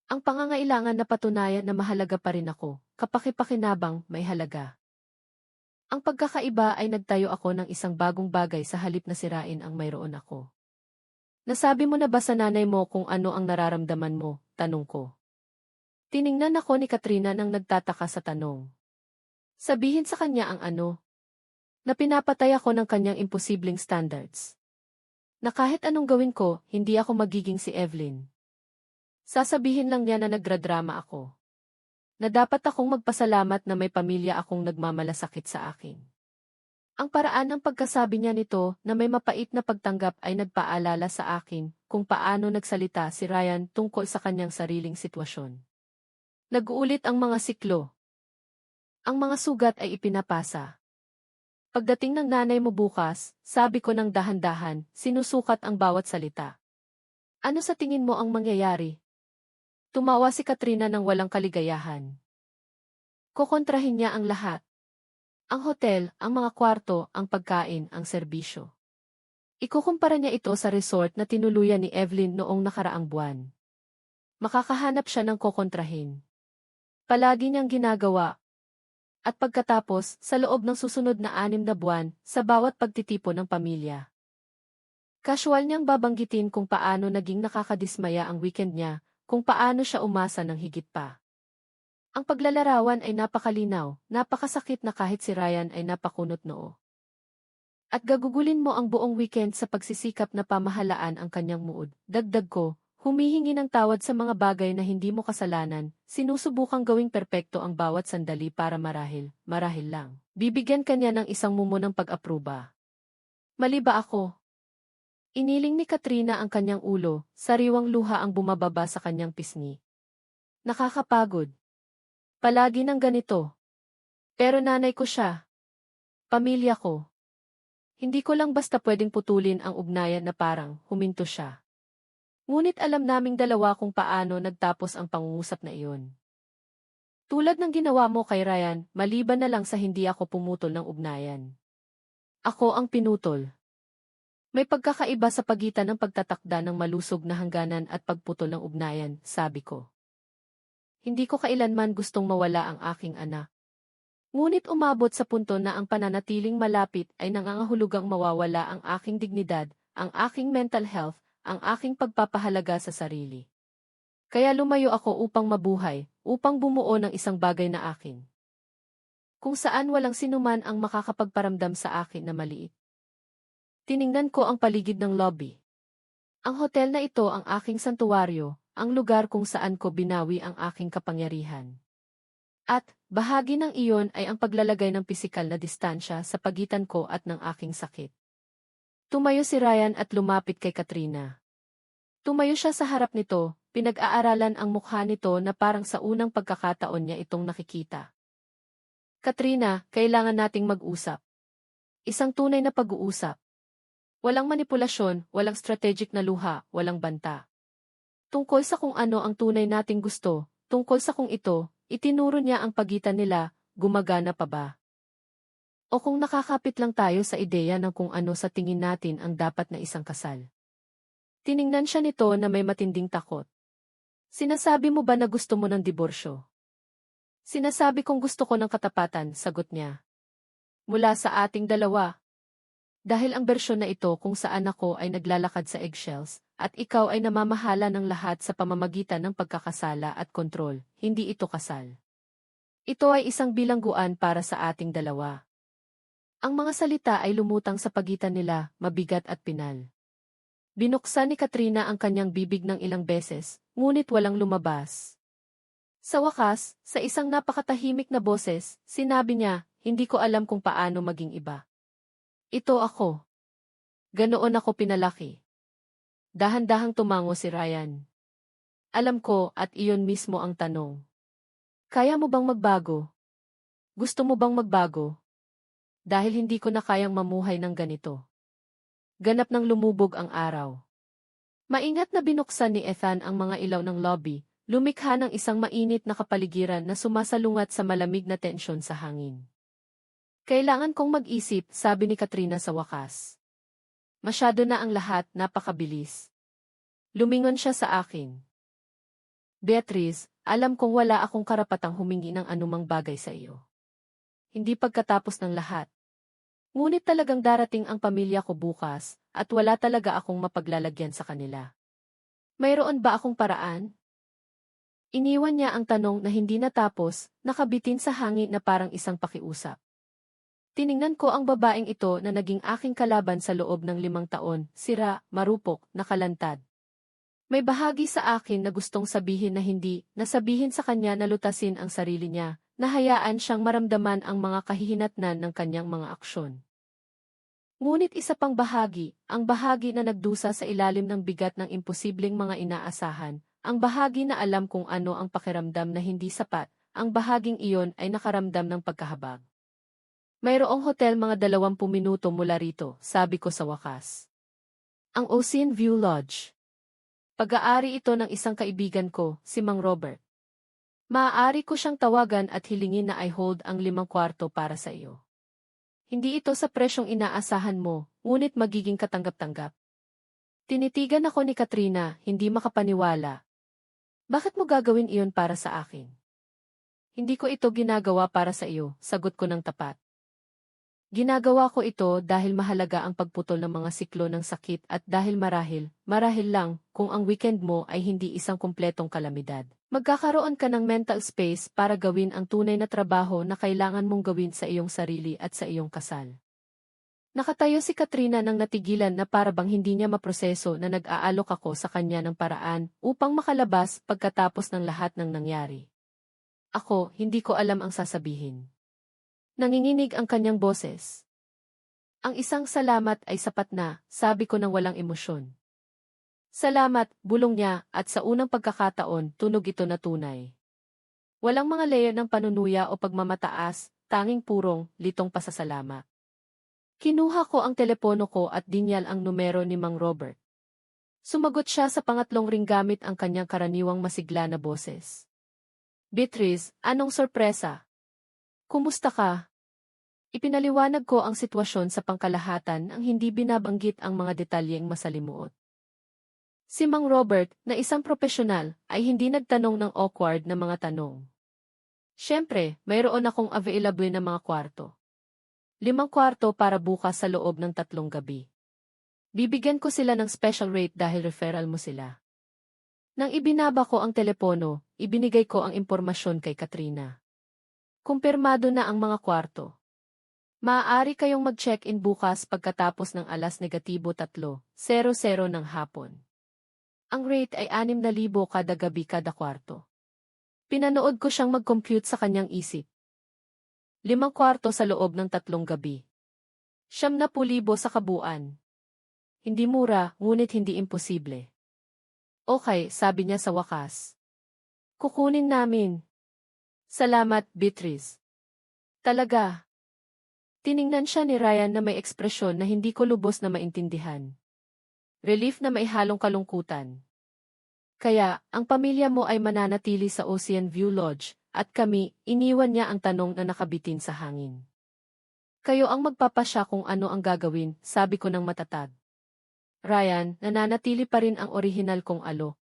Ang pangangailangan na patunayan na mahalaga pa rin ako, kapaki-pakinabang may halaga. Ang pagkakaiba ay nagtayo ako ng isang bagong bagay sa halip na sirain ang mayroon ako. Nasabi mo na ba sa nanay mo kung ano ang nararamdaman mo, tanong ko. Tiningnan ako ni Katrina nang nagtataka sa tanong. Sabihin sa kanya ang ano. Na pinapatay ako ng kanyang imposibleng standards. Na kahit anong gawin ko, hindi ako magiging si Evelyn. Sasabihin lang niya na nagradrama ako. Na dapat akong magpasalamat na may pamilya akong nagmamalasakit sa akin. Ang paraan ng pagkasabi niya nito na may mapait na pagtanggap ay nagpaalala sa akin kung paano nagsalita si Ryan tungkol sa kanyang sariling sitwasyon. Nag-uulit ang mga siklo. Ang mga sugat ay ipinapasa. Pagdating ng nanay mo bukas, sabi ko ng dahan-dahan, sinusukat ang bawat salita. Ano sa tingin mo ang mangyayari? Tumawa si Katrina ng walang kaligayahan. Kokontrahin niya ang lahat. Ang hotel, ang mga kwarto, ang pagkain, ang serbisyo. Ikukumpara niya ito sa resort na tinuluyan ni Evelyn noong nakaraang buwan. Makakahanap siya ng kokontrahin. Palagi niyang ginagawa. At pagkatapos, sa loob ng susunod na 6 na buwan, sa bawat pagtitipon ng pamilya. Casual niyang babanggitin kung paano naging nakakadismaya ang weekend niya, kung paano siya umasa ng higit pa. Ang paglalarawan ay napakalinaw, napakasakit na kahit si Ryan ay napakunot noo. At gagugulin mo ang buong weekend sa pagsisikap na pamahalaan ang kanyang mood. Dagdag ko, humihingi ng tawad sa mga bagay na hindi mo kasalanan, sinusubukang gawing perpekto ang bawat sandali para marahil lang. Bibigyan kanya ng isang mumo ng pag-apruba. Mali ba ako? Iniling ni Katrina ang kanyang ulo, sariwang luha ang bumababa sa kanyang pisngi. Nakakapagod. Palagi ng ganito. Pero nanay ko siya. Pamilya ko. Hindi ko lang basta pwedeng putulin ang ugnayan na parang huminto siya. Ngunit alam naming dalawa kung paano nagtapos ang pangungusap na iyon. Tulad ng ginawa mo kay Ryan, maliban na lang sa hindi ako pumutol ng ugnayan. Ako ang pinutol. May pagkakaiba sa pagitan ng pagtatakda ng malusog na hangganan at pagputol ng ugnayan, sabi ko. Hindi ko kailanman gustong mawala ang aking anak. Ngunit umabot sa punto na ang pananatiling malapit ay nangangahulugang mawawala ang aking dignidad, ang aking mental health, ang aking pagpapahalaga sa sarili. Kaya lumayo ako upang mabuhay, upang bumuo ng isang bagay na akin. Kung saan walang sinuman ang makakapagparamdam sa akin na maliit. Tiningnan ko ang paligid ng lobby. Ang hotel na ito ang aking santuwaryo, ang lugar kung saan ko binawi ang aking kapangyarihan. At, bahagi ng iyon ay ang paglalagay ng pisikal na distansya sa pagitan ko at ng aking sakit. Tumayo si Ryan at lumapit kay Katrina. Tumayo siya sa harap nito, pinag-aaralan ang mukha nito na parang sa unang pagkakataon niya itong nakikita. Katrina, kailangan nating mag-usap. Isang tunay na pag-uusap. Walang manipulasyon, walang strategic na luha, walang banta. Tungkol sa kung ano ang tunay nating gusto, tungkol sa kung ito, itinuro niya ang pagitan nila, gumagana pa ba? O kung nakakapit lang tayo sa ideya ng kung ano sa tingin natin ang dapat na isang kasal. Tiningnan siya nito na may matinding takot. Sinasabi mo ba na gusto mo ng diborsyo? Sinasabi kong gusto ko ng katapatan, sagot niya. Mula sa ating dalawa. Dahil ang bersyon na ito kung saan ako ay naglalakad sa eggshells, at ikaw ay namamahala ng lahat sa pamamagitan ng pagkakasala at kontrol, hindi ito kasal. Ito ay isang bilangguan para sa ating dalawa. Ang mga salita ay lumutang sa pagitan nila, mabigat at pinal. Binuksan ni Katrina ang kanyang bibig ng ilang beses, ngunit walang lumabas. Sa wakas, sa isang napakatahimik na boses, sinabi niya, hindi ko alam kung paano maging iba. Ito ako. Ganoon ako pinalaki. Dahan-dahang tumango si Ryan. Alam ko at iyon mismo ang tanong. Kaya mo bang magbago? Gusto mo bang magbago? Dahil hindi ko na kayang mamuhay ng ganito. Ganap nang lumubog ang araw. Maingat na binuksan ni Ethan ang mga ilaw ng lobby, lumikha ng isang mainit na kapaligiran na sumasalungat sa malamig na tensyon sa hangin. Kailangan kong mag-isip, sabi ni Katrina sa wakas. Masyado na ang lahat, napakabilis. Lumingon siya sa akin. Beatrice, alam kong wala akong karapatang humingi ng anumang bagay sa iyo. Hindi pagkatapos ng lahat. Ngunit talagang darating ang pamilya ko bukas, at wala talaga akong mapaglalagyan sa kanila. Mayroon ba akong paraan? Iniwan niya ang tanong na hindi natapos, nakabitin sa hangin na parang isang pakiusap. Tiningnan ko ang babaeng ito na naging aking kalaban sa loob ng 5 taon, sira, marupok, nakalantad. May bahagi sa akin na gustong sabihin na hindi, na sabihin sa kanya na lutasin ang sarili niya, na hayaan siyang maramdaman ang mga kahihinatnan ng kanyang mga aksyon. Ngunit isa pang bahagi, ang bahagi na nagdusa sa ilalim ng bigat ng imposibleng mga inaasahan, ang bahagi na alam kung ano ang pakiramdam na hindi sapat, ang bahaging iyon ay nakaramdam ng pagkahabag. Mayroong hotel mga 20 minuto mula rito, sabi ko sa wakas. Ang Ocean View Lodge. Pag-aari ito ng isang kaibigan ko, si Mang Robert. Maaari ko siyang tawagan at hilingin na i-hold ang 5 kwarto para sa iyo. Hindi ito sa presyong inaasahan mo, ngunit magiging katanggap-tanggap. Tinitigan ako ni Katrina, hindi makapaniwala. Bakit mo gagawin iyon para sa akin? Hindi ko ito ginagawa para sa iyo, sagot ko ng tapat. Ginagawa ko ito dahil mahalaga ang pagputol ng mga siklo ng sakit at dahil marahil lang, kung ang weekend mo ay hindi isang kumpletong kalamidad. Magkakaroon ka ng mental space para gawin ang tunay na trabaho na kailangan mong gawin sa iyong sarili at sa iyong kasal. Nakatayo si Katrina nang natigilan na para bang hindi niya maproseso na nag-aalok ako sa kanya ng paraan upang makalabas pagkatapos ng lahat ng nangyari. Ako, hindi ko alam ang sasabihin. Nanginginig ang kanyang boses. Ang isang salamat ay sapat na, sabi ko nang walang emosyon. Salamat, bulong niya, at sa unang pagkakataon, tunog ito na tunay. Walang mga layer ng panunuya o pagmamataas, tanging purong, litong pasasalamat. Kinuha ko ang telepono ko at dinyal ang numero ni Mang Robert. Sumagot siya sa pangatlong ring gamit ang kanyang karaniwang masigla na boses. Beatrice, anong sorpresa? Kumusta ka? Ipinaliwanag ko ang sitwasyon sa pangkalahatan ang hindi binabanggit ang mga detalyeng masalimuot. Si Mang Robert, na isang profesional, ay hindi nagtanong ng awkward na mga tanong. Siyempre, mayroon akong available na mga kwarto. 5 kwarto para bukas sa loob ng 3 gabi. Bibigyan ko sila ng special rate dahil referral mo sila. Nang ibinaba ko ang telepono, ibinigay ko ang impormasyon kay Katrina. Kumpirmado na ang mga kwarto. Maaari kayong mag-check-in bukas pagkatapos ng alas -3:00 ng hapon. Ang rate ay 6,000 kada gabi kada kwarto. Pinanood ko siyang mag-compute sa kanyang isip. 5 kwarto sa loob ng 3 gabi. 70,000 sa kabuuan. Hindi mura, ngunit hindi imposible. Okay, sabi niya sa wakas. Kukunin namin. Salamat, Beatrice. Talaga. Tiningnan siya ni Ryan na may ekspresyon na hindi ko lubos na maintindihan. Relief na may halong kalungkutan. Kaya, ang pamilya mo ay mananatili sa Ocean View Lodge, at kami, iniwan niya ang tanong na nakabitin sa hangin. Kayo ang magpapasya kung ano ang gagawin, sabi ko ng matatag. Ryan, nananatili pa rin ang orihinal kong alo.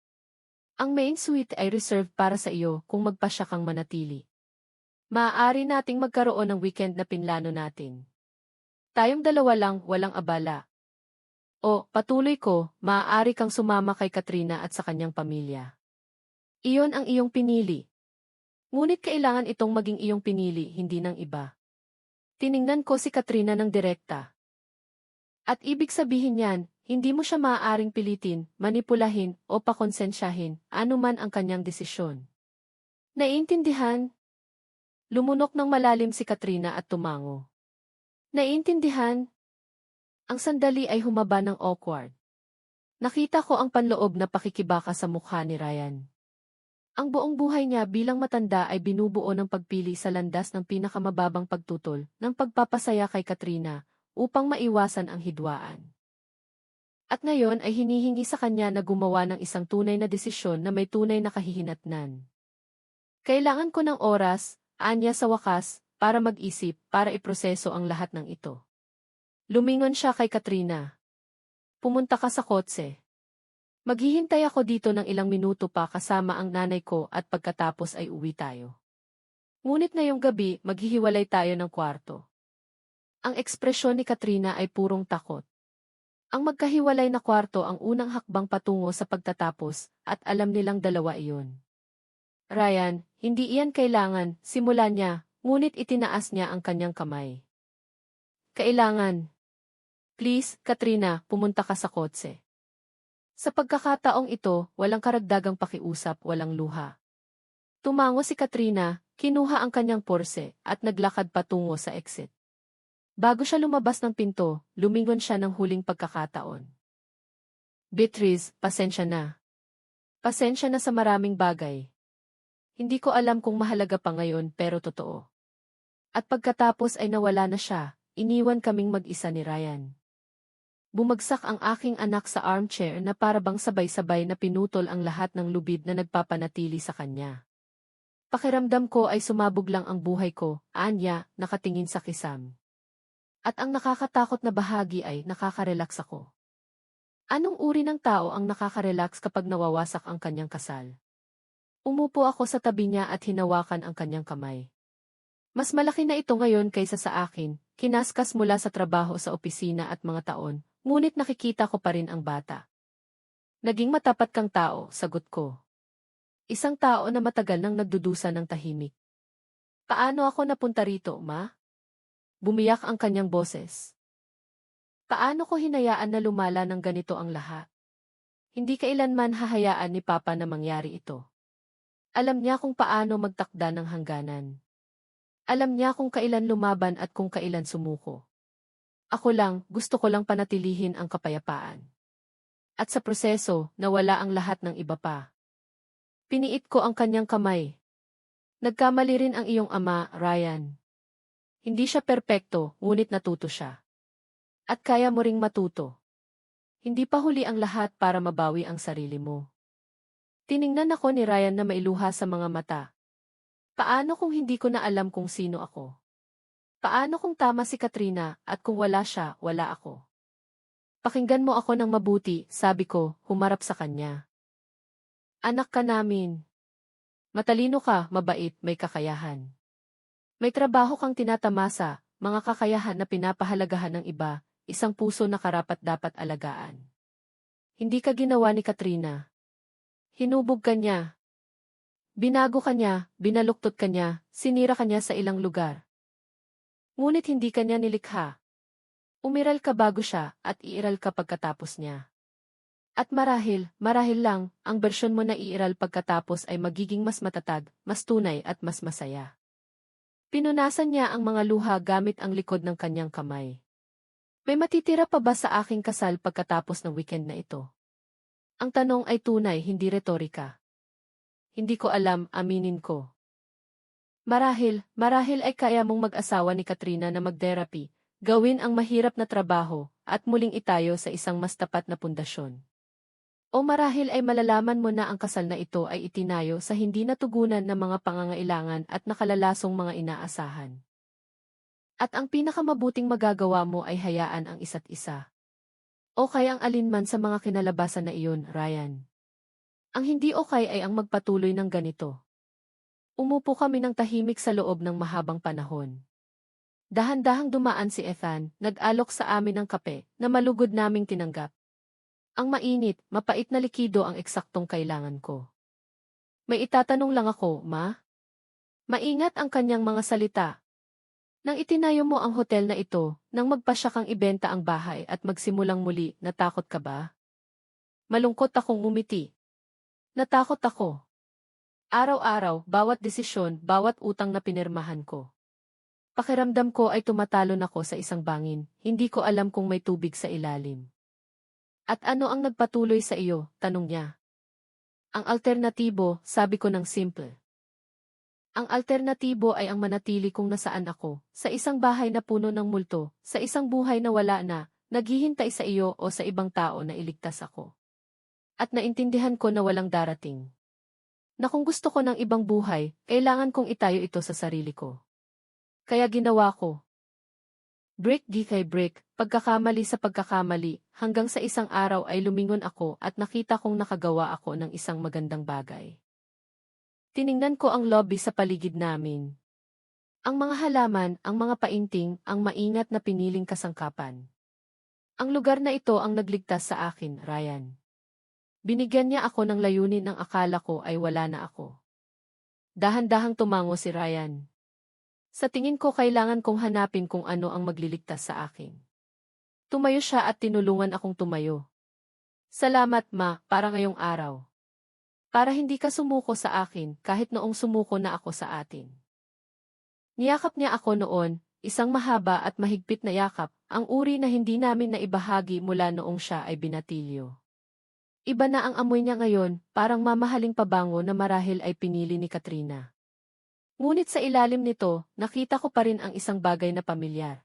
Ang main suite ay reserved para sa iyo kung magpasya kang manatili. Maaari nating magkaroon ng weekend na pinlano natin. Tayong dalawa lang, walang abala. O, patuloy ko, maaari kang sumama kay Katrina at sa kanyang pamilya. Iyon ang iyong pinili. Ngunit kailangan itong maging iyong pinili, hindi ng iba. Tiningnan ko si Katrina ng direkta. At ibig sabihin niyan, hindi mo siya maaaring pilitin, manipulahin, o pakonsensyahin, anuman ang kanyang desisyon. Naiintindihan? Lumunok ng malalim si Katrina at tumango. Naiintindihan? Ang sandali ay humaba ng awkward. Nakita ko ang panloob na pakikibaka sa mukha ni Ryan. Ang buong buhay niya bilang matanda ay binubuo ng pagpili sa landas ng pinakamababang pagtutol ng pagpapasaya kay Katrina upang maiwasan ang hidwaan. At ngayon ay hinihingi sa kanya na gumawa ng isang tunay na desisyon na may tunay na kahihinatnan. Kailangan ko ng oras, anya sa wakas, para mag-isip, para iproseso ang lahat ng ito. Lumingon siya kay Katrina. Pumunta ka sa kotse. Maghihintay ako dito ng ilang minuto pa kasama ang nanay ko at pagkatapos ay uwi tayo. Ngunit ngayong gabi, maghihiwalay tayo ng kwarto. Ang ekspresyon ni Katrina ay purong takot. Ang magkahiwalay na kwarto ang unang hakbang patungo sa pagtatapos, at alam nilang dalawa iyon. Ryan, hindi iyan kailangan, simula niya, ngunit itinaas niya ang kanyang kamay. Kailangan. Please, Katrina, pumunta ka sa kotse. Sa pagkakataong ito, walang karagdagang pakiusap, walang luha. Tumango si Katrina, kinuha ang kanyang porse, at naglakad patungo sa exit. Bago siya lumabas ng pinto, lumingon siya ng huling pagkakataon. Beatrice, pasensya na. Pasensya na sa maraming bagay. Hindi ko alam kung mahalaga pa ngayon pero totoo. At pagkatapos ay nawala na siya, iniwan kaming mag-isa ni Ryan. Bumagsak ang aking anak sa armchair na parabang sabay-sabay na pinutol ang lahat ng lubid na nagpapanatili sa kanya. Pakiramdam ko ay sumabog lang ang buhay ko, anya, nakatingin sa kisam. At ang nakakatakot na bahagi ay nakaka-relax ako. Anong uri ng tao ang nakaka-relax kapag nawawasak ang kanyang kasal? Umupo ako sa tabi niya at hinawakan ang kanyang kamay. Mas malaki na ito ngayon kaysa sa akin, kinaskas mula sa trabaho sa opisina at mga taon, ngunit nakikita ko pa rin ang bata. Naging matapat kang tao, sagot ko. Isang tao na matagal nang nagdudusa ng tahimik. Paano ako napunta rito, ma? Bumiyak ang kanyang boses. Paano ko hinayaan na lumala ng ganito ang lahat? Hindi kailanman hahayaan ni Papa na mangyari ito. Alam niya kung paano magtakda ng hangganan. Alam niya kung kailan lumaban at kung kailan sumuko. Ako lang, gusto ko lang panatilihin ang kapayapaan. At sa proseso, nawala ang lahat ng iba pa. Piniit ko ang kanyang kamay. Nagkamali rin ang iyong ama, Ryan. Hindi siya perpekto, ngunit natuto siya. At kaya mo ring matuto. Hindi pa huli ang lahat para mabawi ang sarili mo. Tiningnan ako ni Ryan na mailuha sa mga mata. Paano kung hindi ko na alam kung sino ako? Paano kung tama si Katrina at kung wala siya, wala ako? Pakinggan mo ako ng mabuti, sabi ko, humarap sa kanya. Anak ka namin. Matalino ka, mabait, may kakayahan. May trabaho kang tinatamasa, mga kakayahan na pinapahalagahan ng iba, isang puso na karapat-dapat alagaan. Hindi ka ginawa ni Katrina. Hinubog ka niya. Binago ka niya, binaluktot ka niya, sinira ka niya sa ilang lugar. Ngunit hindi ka niya nilikha. Umiral ka bago siya at iiral ka pagkatapos niya. At marahil lang, ang bersyon mo na iiral pagkatapos ay magiging mas matatag, mas tunay at mas masaya. Pinunasan niya ang mga luha gamit ang likod ng kanyang kamay. May matitira pa ba sa aking kasal pagkatapos ng weekend na ito? Ang tanong ay tunay, hindi retorika. Hindi ko alam, aminin ko. Marahil ay kaya mong mag-asawa ni Katrina na mag-therapy, gawin ang mahirap na trabaho, at muling itayo sa isang mas tapat na pundasyon. O marahil ay malalaman mo na ang kasal na ito ay itinayo sa hindi natugunan ng mga pangangailangan at nakalalasong mga inaasahan. At ang pinakamabuting magagawa mo ay hayaan ang isa't isa. O kaya ang alinman sa mga kinalabasan na iyon, Ryan. Ang hindi okay ay ang magpatuloy ng ganito. Umupo kami ng tahimik sa loob ng mahabang panahon. Dahan-dahang dumaan si Ethan, nag-alok sa amin ng kape, na malugod naming tinanggap. Ang mainit, mapait na likido ang eksaktong kailangan ko. May itatanong lang ako, Ma? Maingat ang kanyang mga salita. Nang itinayo mo ang hotel na ito, nang magpasya kang ibenta ang bahay at magsimulang muli, natakot ka ba? Malungkot akong umiti. Natakot ako. Araw-araw, bawat desisyon, bawat utang na pinirmahan ko. Pakiramdam ko ay tumatalon ako sa isang bangin, hindi ko alam kung may tubig sa ilalim. At ano ang nagpatuloy sa iyo, tanong niya. Ang alternatibo, sabi ko ng simple. Ang alternatibo ay ang manatili kung nasaan ako, sa isang bahay na puno ng multo, sa isang buhay na wala na, naghihintay sa iyo o sa ibang tao na iligtas ako. At naintindihan ko na walang darating. Na kung gusto ko ng ibang buhay, kailangan kong itayo ito sa sarili ko. Kaya ginawa ko. Brick di kay brick, pagkakamali sa pagkakamali, hanggang sa isang araw ay lumingon ako at nakita kong nakagawa ako ng isang magandang bagay. Tiningnan ko ang lobby sa paligid namin. Ang mga halaman, ang mga painting, ang maingat na piniling kasangkapan. Ang lugar na ito ang nagligtas sa akin, Ryan. Binigyan niya ako ng layunin ng akala ko ay wala na ako. Dahan-dahang tumango si Ryan. Sa tingin ko kailangan kong hanapin kung ano ang magliligtas sa akin. Tumayo siya at tinulungan akong tumayo. Salamat, Ma, para ngayong araw. Para hindi ka sumuko sa akin kahit noong sumuko na ako sa atin. Niyakap niya ako noon, isang mahaba at mahigpit na yakap, ang uri na hindi namin naibahagi mula noong siya ay binatilyo. Iba na ang amoy niya ngayon, parang mamahaling pabango na marahil ay pinili ni Katrina. Ngunit sa ilalim nito, nakita ko pa rin ang isang bagay na pamilyar.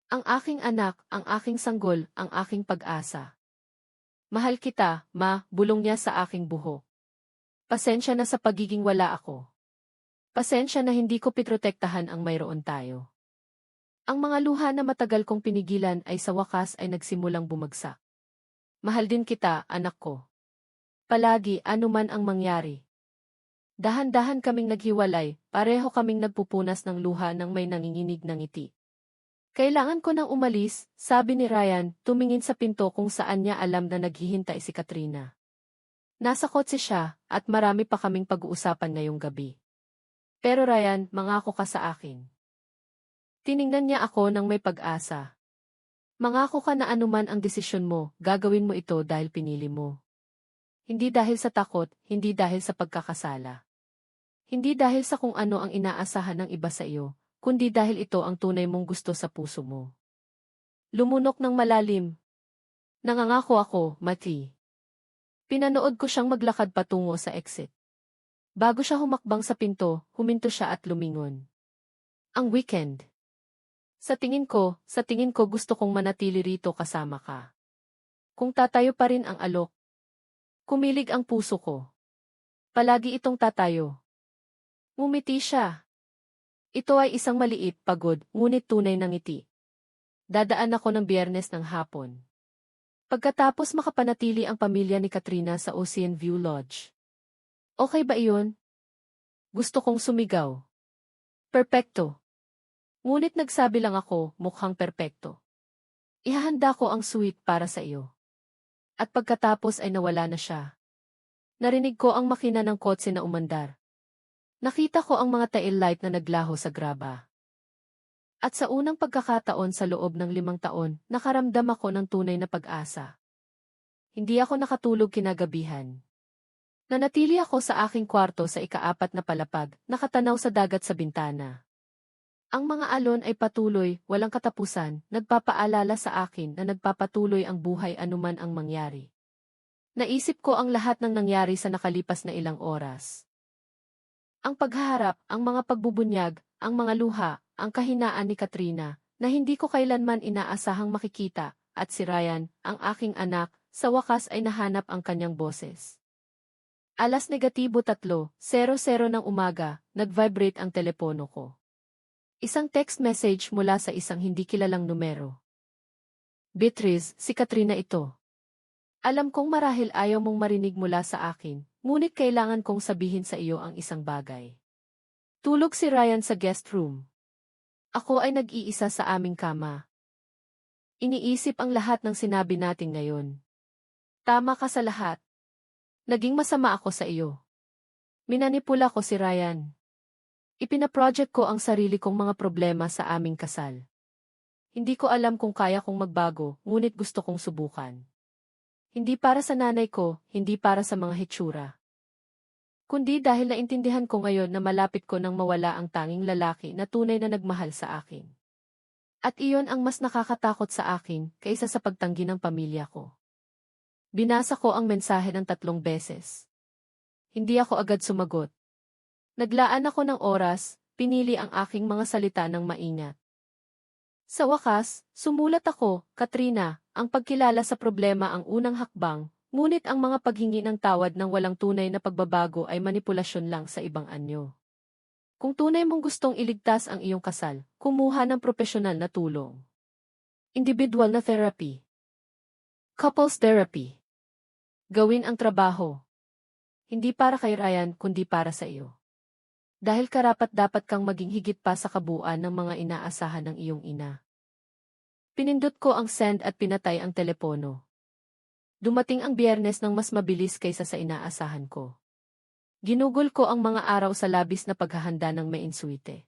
Ang aking anak, ang aking sanggol, ang aking pag-asa. Mahal kita, Ma, bulong niya sa aking buhok. Pasensya na sa pagiging wala ako. Pasensya na hindi ko pitrotektahan ang mayroon tayo. Ang mga luha na matagal kong pinigilan ay sa wakas ay nagsimulang bumagsak. Mahal din kita, anak ko. Palagi, anuman ang mangyari. Dahan-dahan kaming naghiwalay, pareho kaming nagpupunas ng luha ng may nanginginig ng ngiti. Kailangan ko nang umalis, sabi ni Ryan, tumingin sa pinto kung saan niya alam na naghihintay si Katrina. Nasa kotse siya, at marami pa kaming pag-uusapan ngayong gabi. Pero Ryan, mangako ka sa akin. Tiningnan niya ako ng may pag-asa. Mangako ka na anuman ang desisyon mo, gagawin mo ito dahil pinili mo. Hindi dahil sa takot, hindi dahil sa pagkakasala. Hindi dahil sa kung ano ang inaasahan ng iba sa iyo, kundi dahil ito ang tunay mong gusto sa puso mo. Lumunok ng malalim. Nangangako ako, Mati. Pinanood ko siyang maglakad patungo sa exit. Bago siya humakbang sa pinto, huminto siya at lumingon. Ang weekend. Sa tingin ko gusto kong manatili rito kasama ka. Kung tatayo pa rin ang alok. Kumilig ang puso ko. Palagi itong tatayo. Ngumiti siya. Ito ay isang maliit, pagod, ngunit tunay na ngiti. Dadaan ako ng Biyernes ng hapon. Pagkatapos makapanatili ang pamilya ni Katrina sa Ocean View Lodge. Okay ba iyon? Gusto kong sumigaw. Perpekto. Ngunit nagsabi lang ako, mukhang perpekto. Ihahanda ko ang suite para sa iyo. At pagkatapos ay nawala na siya. Narinig ko ang makina ng kotse na umandar. Nakita ko ang mga tail light na naglaho sa graba. At sa unang pagkakataon sa loob ng 5 taon, nakaramdam ako ng tunay na pag-asa. Hindi ako nakatulog kinagabihan. Nanatili ako sa aking kwarto sa ika-4 na palapag, nakatanaw sa dagat sa bintana. Ang mga alon ay patuloy, walang katapusan, nagpapaalala sa akin na nagpapatuloy ang buhay anuman ang mangyari. Naisip ko ang lahat ng nangyari sa nakalipas na ilang oras. Ang paghaharap, ang mga pagbubunyag, ang mga luha, ang kahinaan ni Katrina, na hindi ko kailanman inaasahang makikita, at si Ryan, ang aking anak, sa wakas ay nahanap ang kanyang boses. 3:00 ng umaga, nag-vibrate ang telepono ko. Isang text message mula sa isang hindi kilalang numero. Beatrice, si Katrina ito. Alam kong marahil ayaw mong marinig mula sa akin, ngunit kailangan kong sabihin sa iyo ang isang bagay. Tulog si Ryan sa guest room. Ako ay nag-iisa sa aming kama. Iniisip ang lahat ng sinabi natin ngayon. Tama ka sa lahat. Naging masama ako sa iyo. Minanipula ko si Ryan. Ipinaproject ko ang sarili kong mga problema sa aming kasal. Hindi ko alam kung kaya kong magbago, ngunit gusto kong subukan. Hindi para sa nanay ko, hindi para sa mga hitsura. Kundi dahil naintindihan ko ngayon na malapit ko nang mawala ang tanging lalaki na tunay na nagmahal sa akin. At iyon ang mas nakakatakot sa akin kaysa sa pagtanggi ng pamilya ko. Binasa ko ang mensahe ng 3 beses. Hindi ako agad sumagot. Naglaan ako ng oras, pinili ang aking mga salita ng maingat. Sa wakas, sumulat ako, Katrina, ang pagkilala sa problema ang unang hakbang, ngunit ang mga paghingi ng tawad ng walang tunay na pagbabago ay manipulasyon lang sa ibang anyo. Kung tunay mong gustong iligtas ang iyong kasal, kumuha ng propesyonal na tulong. Individual na therapy. Couples therapy. Gawin ang trabaho. Hindi para kay Ryan kundi para sa iyo. Dahil karapat-dapat kang maging higit pa sa kabuuan ng mga inaasahan ng iyong ina. Pinindot ko ang send at pinatay ang telepono. Dumating ang Biyernes ng mas mabilis kaysa sa inaasahan ko. Ginugol ko ang mga araw sa labis na paghahanda ng main suite.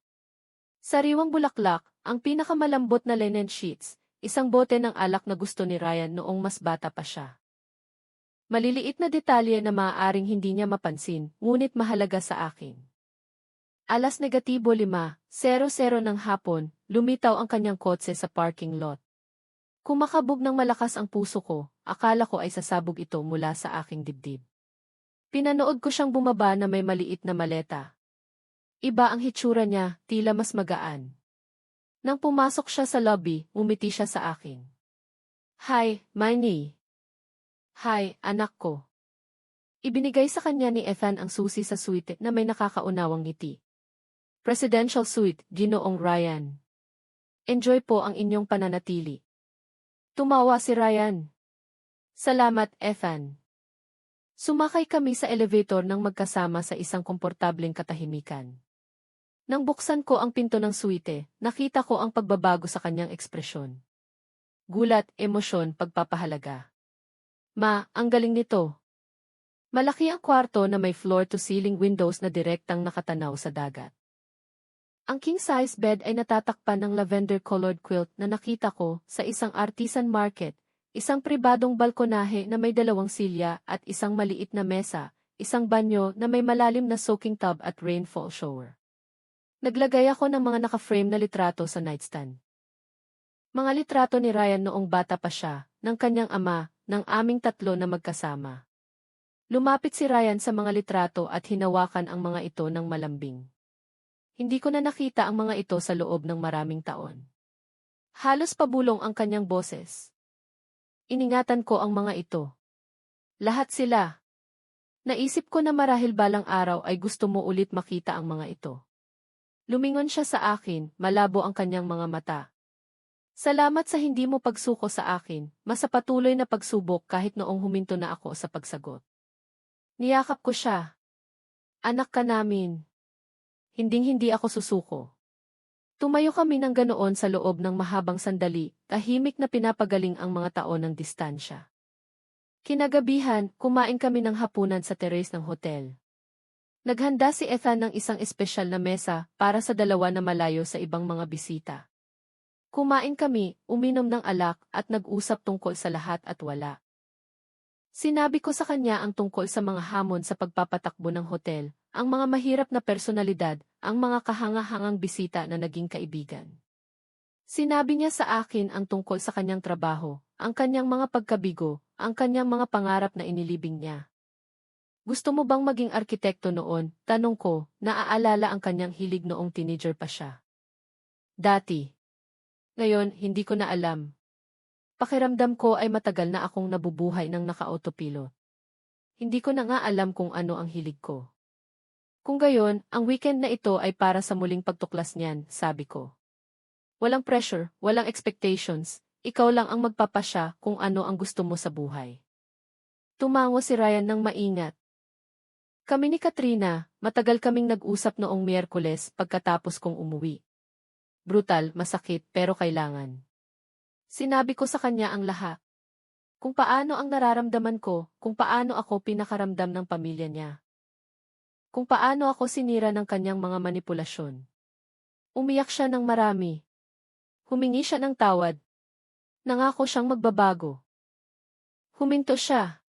Sariwang bulaklak, ang pinakamalambot na linen sheets, isang bote ng alak na gusto ni Ryan noong mas bata pa siya. Maliliit na detalye na maaaring hindi niya mapansin, ngunit mahalaga sa akin. 5:00 ng hapon, lumitaw ang kanyang kotse sa parking lot. Kumakabog ng malakas ang puso ko, akala ko ay sasabog ito mula sa aking dibdib. Pinanood ko siyang bumaba na may maliit na maleta. Iba ang hitsura niya, tila mas magaan. Nang pumasok siya sa lobby, umiti siya sa akin. Hi, Miney. Hi, anak ko. Ibinigay sa kanya ni Ethan ang susi sa suite na may nakakaunawang ngiti. Presidential Suite, Ginoong Ryan. Enjoy po ang inyong pananatili. Tumawa si Ryan. Salamat, Ethan. Sumakay kami sa elevator nang magkasama sa isang komportableng katahimikan. Nang buksan ko ang pinto ng suite, nakita ko ang pagbabago sa kanyang ekspresyon. Gulat, emosyon, pagpapahalaga. Ma, ang galing nito. Malaki ang kwarto na may floor-to-ceiling windows na direktang nakatanaw sa dagat. Ang king-size bed ay natatakpan ng lavender-colored quilt na nakita ko sa isang artisan market, isang pribadong balkonahe na may 2 silya at isang maliit na mesa, isang banyo na may malalim na soaking tub at rainfall shower. Naglagay ako ng mga naka-frame na litrato sa nightstand. Mga litrato ni Ryan noong bata pa siya, ng kanyang ama, ng aming 3 na magkasama. Lumapit si Ryan sa mga litrato at hinawakan ang mga ito ng malambing. Hindi ko na nakita ang mga ito sa loob ng maraming taon. Halos pabulong ang kanyang boses. Iningatan ko ang mga ito. Lahat sila. Naisip ko na marahil balang araw ay gusto mo ulit makita ang mga ito. Lumingon siya sa akin, malabo ang kanyang mga mata. Salamat sa hindi mo pagsuko sa akin, mas sa patuloy na pagsubok kahit noong huminto na ako sa pagsagot. Niyakap ko siya. Anak ka namin. Hinding-hindi ako susuko. Tumayo kami ng ganoon sa loob ng mahabang sandali, tahimik na pinapagaling ang mga tao ng distansya. Kinagabihan, kumain kami ng hapunan sa terrace ng hotel. Naghanda si Ethan ng isang espesyal na mesa para sa dalawa na malayo sa ibang mga bisita. Kumain kami, uminom ng alak at nag-usap tungkol sa lahat at wala. Sinabi ko sa kanya ang tungkol sa mga hamon sa pagpapatakbo ng hotel, ang mga mahirap na personalidad, ang mga kahanga-hangang bisita na naging kaibigan. Sinabi niya sa akin ang tungkol sa kanyang trabaho, ang kanyang mga pagkabigo, ang kanyang mga pangarap na inilibing niya. Gusto mo bang maging arkitekto noon? Tanong ko, naaalala ang kanyang hilig noong teenager pa siya. Dati. Ngayon, hindi ko na alam. Pakiramdam ko ay matagal na akong nabubuhay ng naka-autopilot. Hindi ko na nga alam kung ano ang hilig ko. Kung gayon, ang weekend na ito ay para sa muling pagtuklas niyan, sabi ko. Walang pressure, walang expectations, ikaw lang ang magpapasya kung ano ang gusto mo sa buhay. Tumango si Ryan ng maingat. Kami ni Katrina, matagal kaming nag-usap noong Miyerkules pagkatapos kong umuwi. Brutal, masakit, pero kailangan. Sinabi ko sa kanya ang lahat. Kung paano ang nararamdaman ko, kung paano ako pinakaramdam ng pamilya niya. Kung paano ako sinira ng kanyang mga manipulasyon. Umiyak siya ng marami. Humingi siya ng tawad. Nangako siyang magbabago. Huminto siya.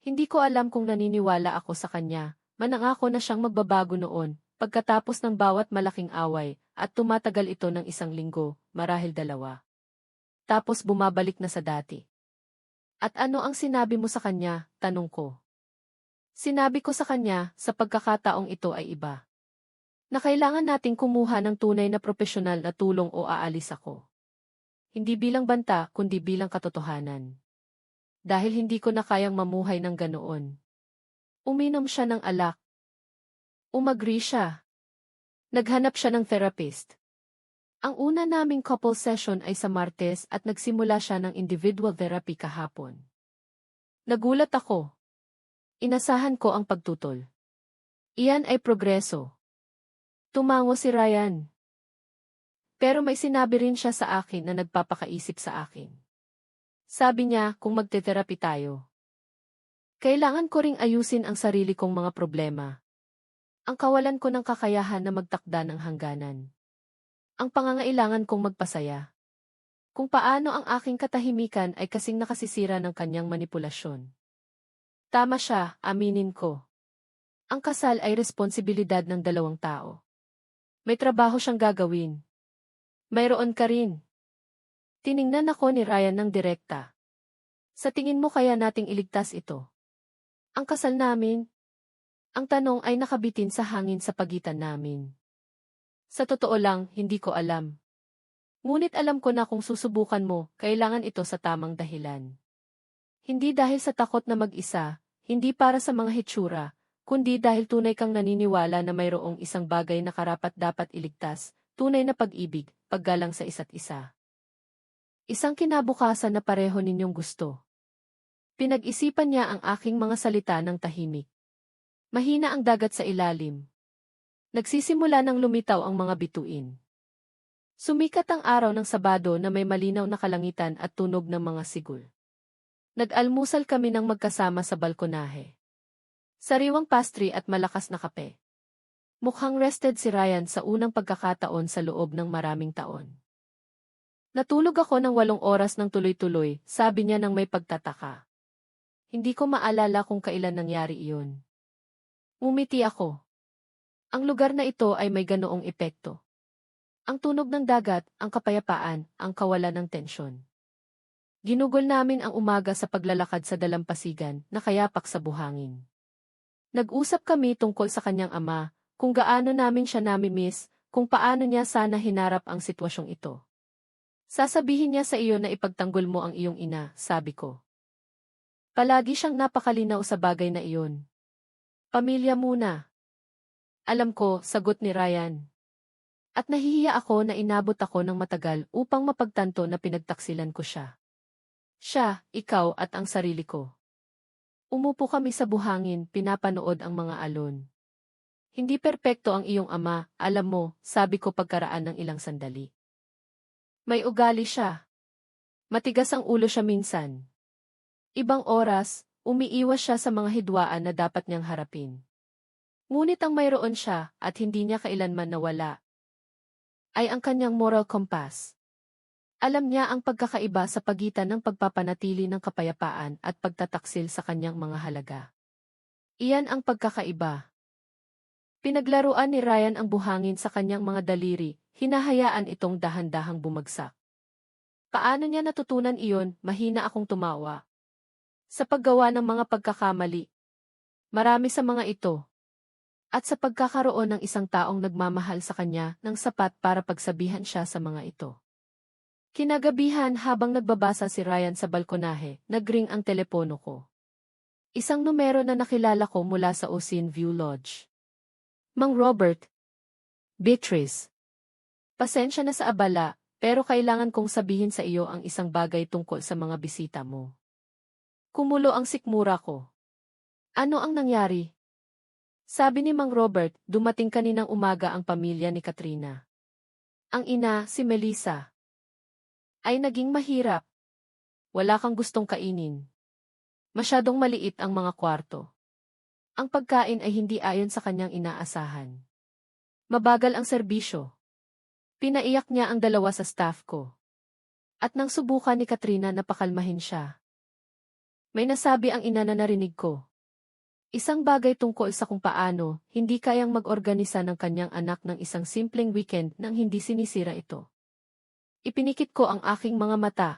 Hindi ko alam kung naniniwala ako sa kanya. Manangako na siyang magbabago noon, pagkatapos ng bawat malaking away, at tumatagal ito ng 1 linggo, marahil 2. Tapos bumabalik na sa dati. At ano ang sinabi mo sa kanya? Tanong ko. Sinabi ko sa kanya, sa pagkakataong ito ay iba. Na kailangan nating kumuha ng tunay na profesional na tulong o aalis ako. Hindi bilang banta, kundi bilang katotohanan. Dahil hindi ko na kayang mamuhay ng ganoon. Uminom siya ng alak. Umagri siya. Naghanap siya ng therapist. Ang una naming couple session ay sa Martes at nagsimula siya ng individual therapy kahapon. Nagulat ako. Inasahan ko ang pagtutol. Iyan ay progreso. Tumango si Ryan. Pero may sinabi rin siya sa akin na nagpapakaisip sa akin. Sabi niya, kung magte-therapy tayo, kailangan ko ring ayusin ang sarili kong mga problema. Ang kawalan ko ng kakayahan na magtakda ng hangganan. Ang pangangailangan kong magpasaya. Kung paano ang aking katahimikan ay kasing nakasisira ng kanyang manipulasyon. Tama siya, aminin ko. Ang kasal ay responsibilidad ng 2 tao. May trabaho siyang gagawin. Mayroon ka rin. Tiningnan ako ni Ryan ng direkta. Sa tingin mo kaya nating iligtas ito? Ang kasal namin? Ang tanong ay nakabitin sa hangin sa pagitan namin. Sa totoo lang, hindi ko alam. Ngunit alam ko na kung susubukan mo, kailangan ito sa tamang dahilan. Hindi dahil sa takot na mag-isa, hindi para sa mga hitsura, kundi dahil tunay kang naniniwala na mayroong isang bagay na karapat-dapat iligtas, tunay na pag-ibig, paggalang sa isa't isa. Isang kinabukasan na pareho ninyong gusto. Pinag-isipan niya ang aking mga salita ng tahimik. Mahina ang dagat sa ilalim. Nagsisimula ng lumitaw ang mga bituin. Sumikat ang araw ng Sabado na may malinaw na kalangitan at tunog ng mga sigul. Nag-almusal kami ng magkasama sa balkonahe. Sariwang pastry at malakas na kape. Mukhang rested si Ryan sa unang pagkakataon sa loob ng maraming taon. Natulog ako ng 8 oras ng tuloy-tuloy, sabi niya nang may pagtataka. Hindi ko maalala kung kailan nangyari iyon. Ngumiti ako. Ang lugar na ito ay may ganoong epekto. Ang tunog ng dagat, ang kapayapaan, ang kawalan ng tensyon. Ginugol namin ang umaga sa paglalakad sa dalampasigan na kayapak sa buhangin. Nag-usap kami tungkol sa kanyang ama, kung gaano namin siya nami-miss, kung paano niya sana hinarap ang sitwasyong ito. Sasabihin niya sa iyo na ipagtanggol mo ang iyong ina, sabi ko. Palagi siyang napakalinaw sa bagay na iyon. Pamilya muna. Alam ko, sagot ni Ryan. At nahihiya ako na inabot ako ng matagal upang mapagtanto na pinagtaksilan ko siya. Siya, ikaw at ang sarili ko. Umupo kami sa buhangin, pinapanood ang mga alon. Hindi perpekto ang iyong ama, alam mo, sabi ko pagkaraan ng ilang sandali. May ugali siya. Matigas ang ulo siya minsan. Ibang oras, umiiwas siya sa mga hidwaan na dapat niyang harapin. Ngunit ang mayroon siya, at hindi niya kailanman nawala, ay ang kanyang moral compass. Alam niya ang pagkakaiba sa pagitan ng pagpapanatili ng kapayapaan at pagtataksil sa kanyang mga halaga. Iyan ang pagkakaiba. Pinaglaruan ni Ryan ang buhangin sa kanyang mga daliri, hinahayaan itong dahan-dahang bumagsak. Paano niya natutunan iyon? Mahina akong tumawa. Sa paggawa ng mga pagkakamali. Marami sa mga ito. At sa pagkakaroon ng isang taong nagmamahal sa kanya ng sapat para pagsabihan siya sa mga ito. Kinagabihan habang nagbabasa si Ryan sa balkonahe, nagring ang telepono ko. Isang numero na nakilala ko mula sa Ocean View Lodge. Mang Robert. Beatrice. Pasensya na sa abala, pero kailangan kong sabihin sa iyo ang isang bagay tungkol sa mga bisita mo. Kumulo ang sikmura ko. Ano ang nangyari? Sabi ni Mang Robert, dumating kaninang umaga ang pamilya ni Katrina. Ang ina, si Melissa, ay naging mahirap. Wala kang gustong kainin. Masyadong maliit ang mga kwarto. Ang pagkain ay hindi ayon sa kanyang inaasahan. Mabagal ang serbisyo. Pinaiyak niya ang dalawa sa staff ko. At nang subukan ni Katrina na pakalmahin siya. May nasabi ang ina na narinig ko. Isang bagay tungkol sa kung paano hindi kayang mag-organisa ng kanyang anak ng isang simpleng weekend nang hindi sinisira ito. Ipinikit ko ang aking mga mata.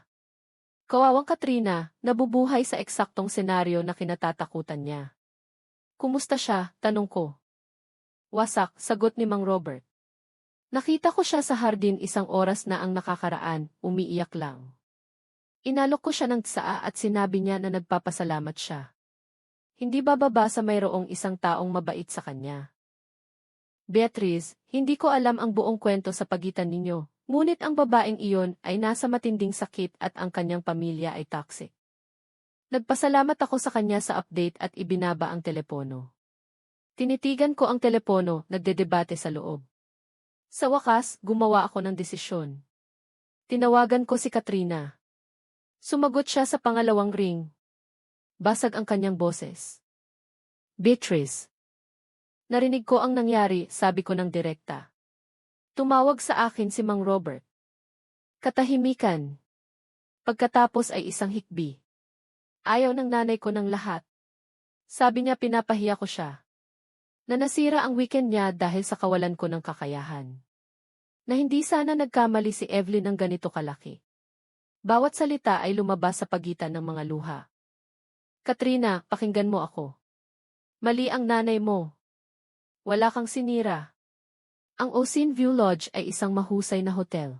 Kawawang Katrina, nabubuhay sa eksaktong senaryo na kinatatakutan niya. Kumusta siya? Tanong ko. Wasak, sagot ni Mang Robert. Nakita ko siya sa hardin isang oras na ang nakakaraan, umiiyak lang. Inalok ko siya ng tsaa at sinabi niya na nagpapasalamat siya. Hindi bababa sa mayroong isang taong mabait sa kanya. Beatrice, hindi ko alam ang buong kwento sa pagitan ninyo. Ngunit ang babaeng iyon ay nasa matinding sakit at ang kanyang pamilya ay toxic. Nagpasalamat ako sa kanya sa update at ibinaba ang telepono. Tinitigan ko ang telepono, nagdedebate sa loob. Sa wakas, gumawa ako ng desisyon. Tinawagan ko si Katrina. Sumagot siya sa pangalawang ring. Basag ang kanyang boses. Beatrice. Narinig ko ang nangyari, sabi ko ng direkta. Tumawag sa akin si Mang Robert. Katahimikan. Pagkatapos ay isang hikbi. Ayaw ng nanay ko ng lahat. Sabi niya pinapahiya ko siya. Na nasira ang weekend niya dahil sa kawalan ko ng kakayahan. Na hindi sana nagkamali si Evelyn ng ganito kalaki. Bawat salita ay lumabas sa pagitan ng mga luha. Katrina, pakinggan mo ako. Mali ang nanay mo. Wala kang sinira. Ang Ocean View Lodge ay isang mahusay na hotel.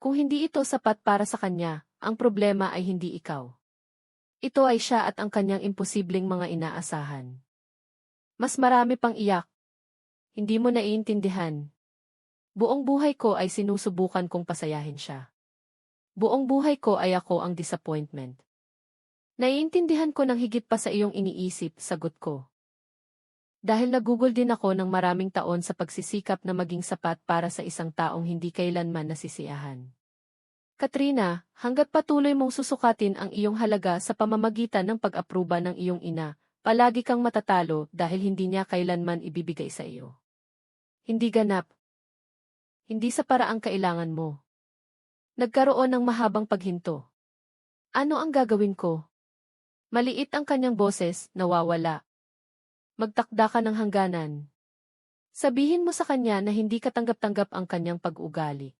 Kung hindi ito sapat para sa kanya, ang problema ay hindi ikaw. Ito ay siya at ang kanyang imposibleng mga inaasahan. Mas marami pang iyak. Hindi mo naiintindihan. Buong buhay ko ay sinusubukan kong pasayahin siya. Buong buhay ko ay ako ang disappointment. Naiintindihan ko ng higit pa sa iyong iniisip, sagot ko. Dahil nagugol din ako ng maraming taon sa pagsisikap na maging sapat para sa isang taong hindi kailanman nasisiyahan. Katrina, hanggat patuloy mong susukatin ang iyong halaga sa pamamagitan ng pag-apruba ng iyong ina, palagi kang matatalo dahil hindi niya kailanman ibibigay sa iyo. Hindi ganap. Hindi sa paraang kailangan mo. Nagkaroon ng mahabang paghinto. Ano ang gagawin ko? Maliit ang kanyang boses, nawawala. Magtakda ka ng hangganan. Sabihin mo sa kanya na hindi katanggap-tanggap ang kanyang pag-ugali.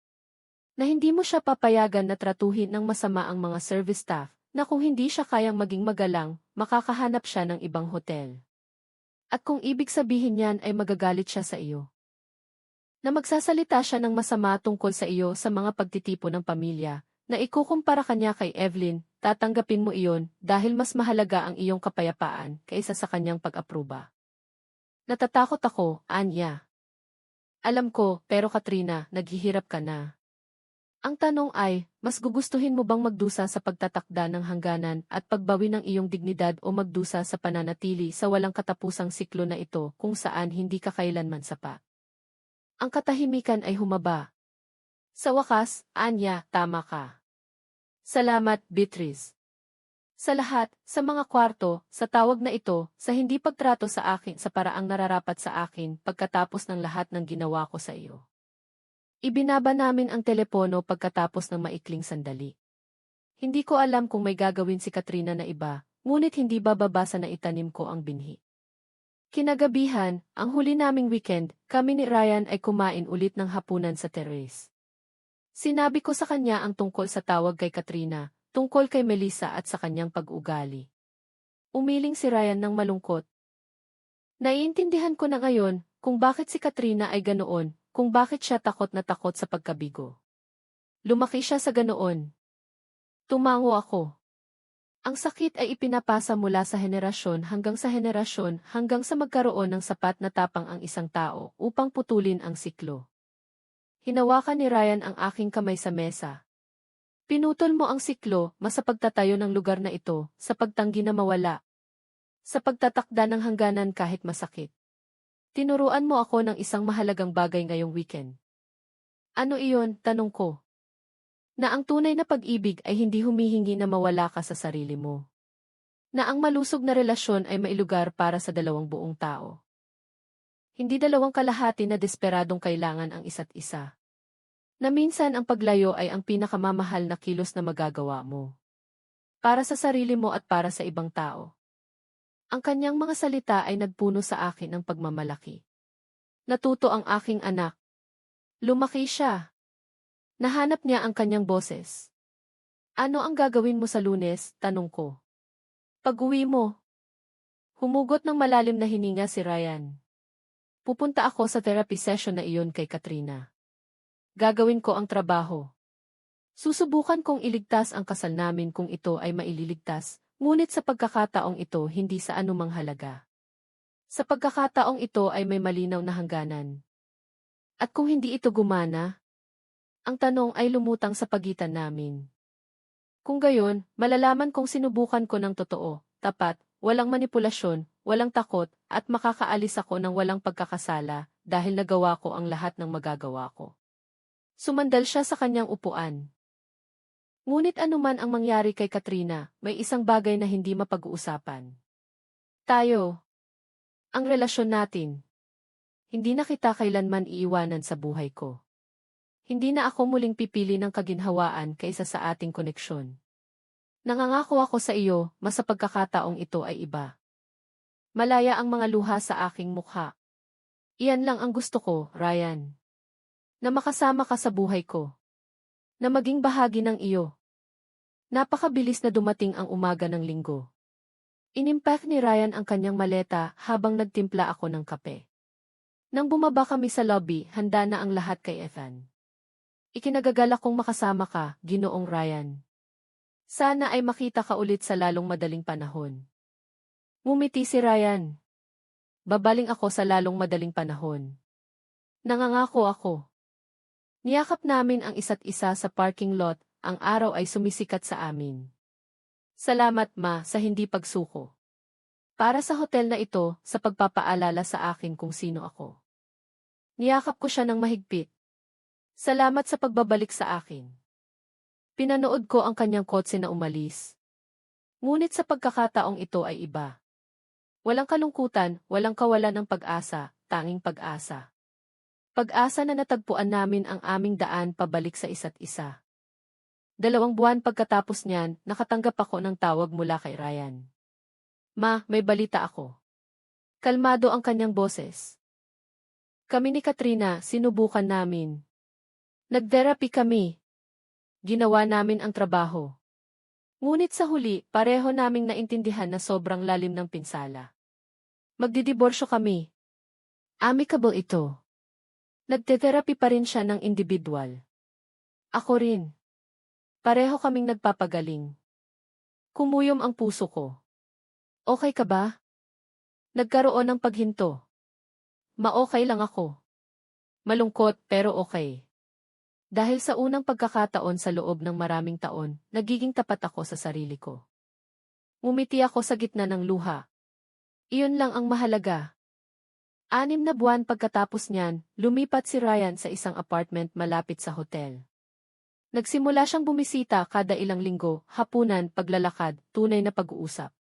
Na hindi mo siya papayagan na tratuhin ng masama ang mga service staff, na kung hindi siya kayang maging magalang, makakahanap siya ng ibang hotel. At kung ibig sabihin yan ay magagalit siya sa iyo. Na magsasalita siya ng masama tungkol sa iyo sa mga pagtitipo ng pamilya, na ikukumpara kanya kay Evelyn, tatanggapin mo iyon dahil mas mahalaga ang iyong kapayapaan kaysa sa kanyang pag-apruba. Natatakot ako, Anya. Alam ko, pero Katrina, naghihirap ka na. Ang tanong ay, mas gugustuhin mo bang magdusa sa pagtatakda ng hangganan at pagbawi ng iyong dignidad o magdusa sa pananatili sa walang katapusang siklo na ito kung saan hindi ka kailanman sapa? Ang katahimikan ay humaba. Sa wakas, Anya, tama ka. Salamat, Beatrice. Sa lahat, sa mga kwarto, sa tawag na ito, sa hindi pagtrato sa akin sa paraang nararapat sa akin pagkatapos ng lahat ng ginawa ko sa iyo. Ibinaba namin ang telepono pagkatapos ng maikling sandali. Hindi ko alam kung may gagawin si Katrina na iba, ngunit hindi bababasa na itanim ko ang binhi. Kinagabihan, ang huli naming weekend, kami ni Ryan ay kumain ulit ng hapunan sa terrace. Sinabi ko sa kanya ang tungkol sa tawag kay Katrina, tungkol kay Melissa at sa kanyang pag-ugali. Umiling si Ryan ng malungkot. Naiintindihan ko na ngayon kung bakit si Katrina ay ganoon, kung bakit siya takot na takot sa pagkabigo. Lumaki siya sa ganoon. Tumango ako. Ang sakit ay ipinapasa mula sa henerasyon hanggang sa magkaroon ng sapat na tapang ang isang tao upang putulin ang siklo. Hinawakan ni Ryan ang aking kamay sa mesa. Pinutol mo ang siklo, sa pagtatayo ng lugar na ito, sa pagtanggi na mawala. Sa pagtatakda ng hangganan kahit masakit. Tinuruan mo ako ng isang mahalagang bagay ngayong weekend. Ano iyon, tanong ko. Na ang tunay na pag-ibig ay hindi humihingi na mawala ka sa sarili mo. Na ang malusog na relasyon ay mailugar para sa dalawang buong tao. Hindi dalawang kalahati na desperadong kailangan ang isa't isa. Na minsan ang paglayo ay ang pinakamamahal na kilos na magagawa mo. Para sa sarili mo at para sa ibang tao. Ang kanyang mga salita ay nagpuno sa akin ng pagmamalaki. Natuto ang aking anak. Lumaki siya. Nahanap niya ang kanyang boses. Ano ang gagawin mo sa Lunes, tanong ko. Pag-uwi mo. Humugot ng malalim na hininga si Ryan. Pupunta ako sa therapy session na iyon kay Katrina. Gagawin ko ang trabaho. Susubukan kong iligtas ang kasal namin kung ito ay maililigtas, ngunit sa pagkakataong ito hindi sa anumang halaga. Sa pagkakataong ito ay may malinaw na hangganan. At kung hindi ito gumana, ang tanong ay lumutang sa pagitan namin. Kung gayon, malalaman kong sinubukan ko ng totoo, tapat, walang manipulasyon, walang takot, at makakaalis ako ng walang pagkakasala dahil nagawa ko ang lahat ng magagawa ko. Sumandal siya sa kanyang upuan. Ngunit anuman ang mangyari kay Katrina, may isang bagay na hindi mapag-uusapan. Tayo. Ang relasyon natin. Hindi na kita kailanman iiwanan sa buhay ko. Hindi na ako muling pipili ng kaginhawaan kaysa sa ating koneksyon. Nangangako ako sa iyo, sa pagkakataong ito ay iba. Malaya ang mga luha sa aking mukha. Iyan lang ang gusto ko, Ryan. Na makasama ka sa buhay ko. Na maging bahagi ng iyo. Napakabilis na dumating ang umaga ng linggo. Inimpack ni Ryan ang kanyang maleta habang nagtimpla ako ng kape. Nang bumaba kami sa lobby, handa na ang lahat kay Ethan. Ikinagagalak kong makasama ka, Ginoong Ryan. Sana ay makita ka ulit sa lalong madaling panahon. Ngumiti si Ryan. Babaling ako sa lalong madaling panahon. Nangangako ako. Niyakap namin ang isa't isa sa parking lot, ang araw ay sumisikat sa amin. Salamat sa hindi pagsuko. Para sa hotel na ito, sa pagpapaalala sa akin kung sino ako. Niyakap ko siya ng mahigpit. Salamat sa pagbabalik sa akin. Pinanood ko ang kanyang kotse na umalis. Ngunit sa pagkakataong ito ay iba. Walang kalungkutan, walang kawalan ng pag-asa, tanging pag-asa. Pag-asa na natagpuan namin ang aming daan pabalik sa isa't isa. 2 buwan pagkatapos niyan, nakatanggap ako ng tawag mula kay Ryan. May balita ako. Kalmado ang kanyang boses. Kami ni Katrina, sinubukan namin. Nag-therapy kami. Ginawa namin ang trabaho. Ngunit sa huli, pareho naming naintindihan na sobrang lalim ng pinsala. Magdidiborsyo kami. Amicable ito. Nagte-therapy pa rin siya ng individual. Ako rin. Pareho kaming nagpapagaling. Kumuyom ang puso ko. Okay ka ba? Nagkaroon ng paghinto. Ma-okay lang ako. Malungkot pero okay. Dahil sa unang pagkakataon sa loob ng maraming taon, nagiging tapat ako sa sarili ko. Ngumiti ako sa gitna ng luha. Iyon lang ang mahalaga. 6 na buwan pagkatapos niyan, lumipat si Ryan sa isang apartment malapit sa hotel. Nagsimula siyang bumisita kada ilang linggo, hapunan, paglalakad, tunay na pag-uusap.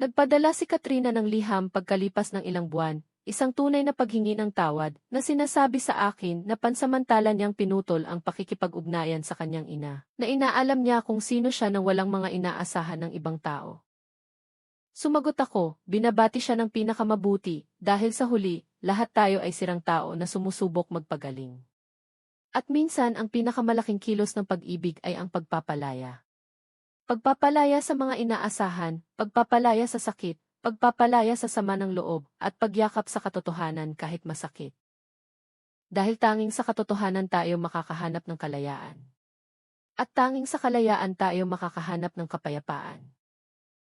Nagpadala si Katrina ng liham pagkalipas ng ilang buwan, isang tunay na paghingi ng tawad na sinasabi sa akin na pansamantala niyang pinutol ang pakikipag-ugnayan sa kanyang ina, na inaalam niya kung sino siya nang walang mga inaasahan ng ibang tao. Sumagot ako, binabati siya ng pinakamabuti, dahil sa huli, lahat tayo ay sirang tao na sumusubok magpagaling. At minsan ang pinakamalaking kilos ng pag-ibig ay ang pagpapalaya. Pagpapalaya sa mga inaasahan, pagpapalaya sa sakit, pagpapalaya sa sama ng loob, at pagyakap sa katotohanan kahit masakit. Dahil tanging sa katotohanan tayo makakahanap ng kalayaan. At tanging sa kalayaan tayo makakahanap ng kapayapaan.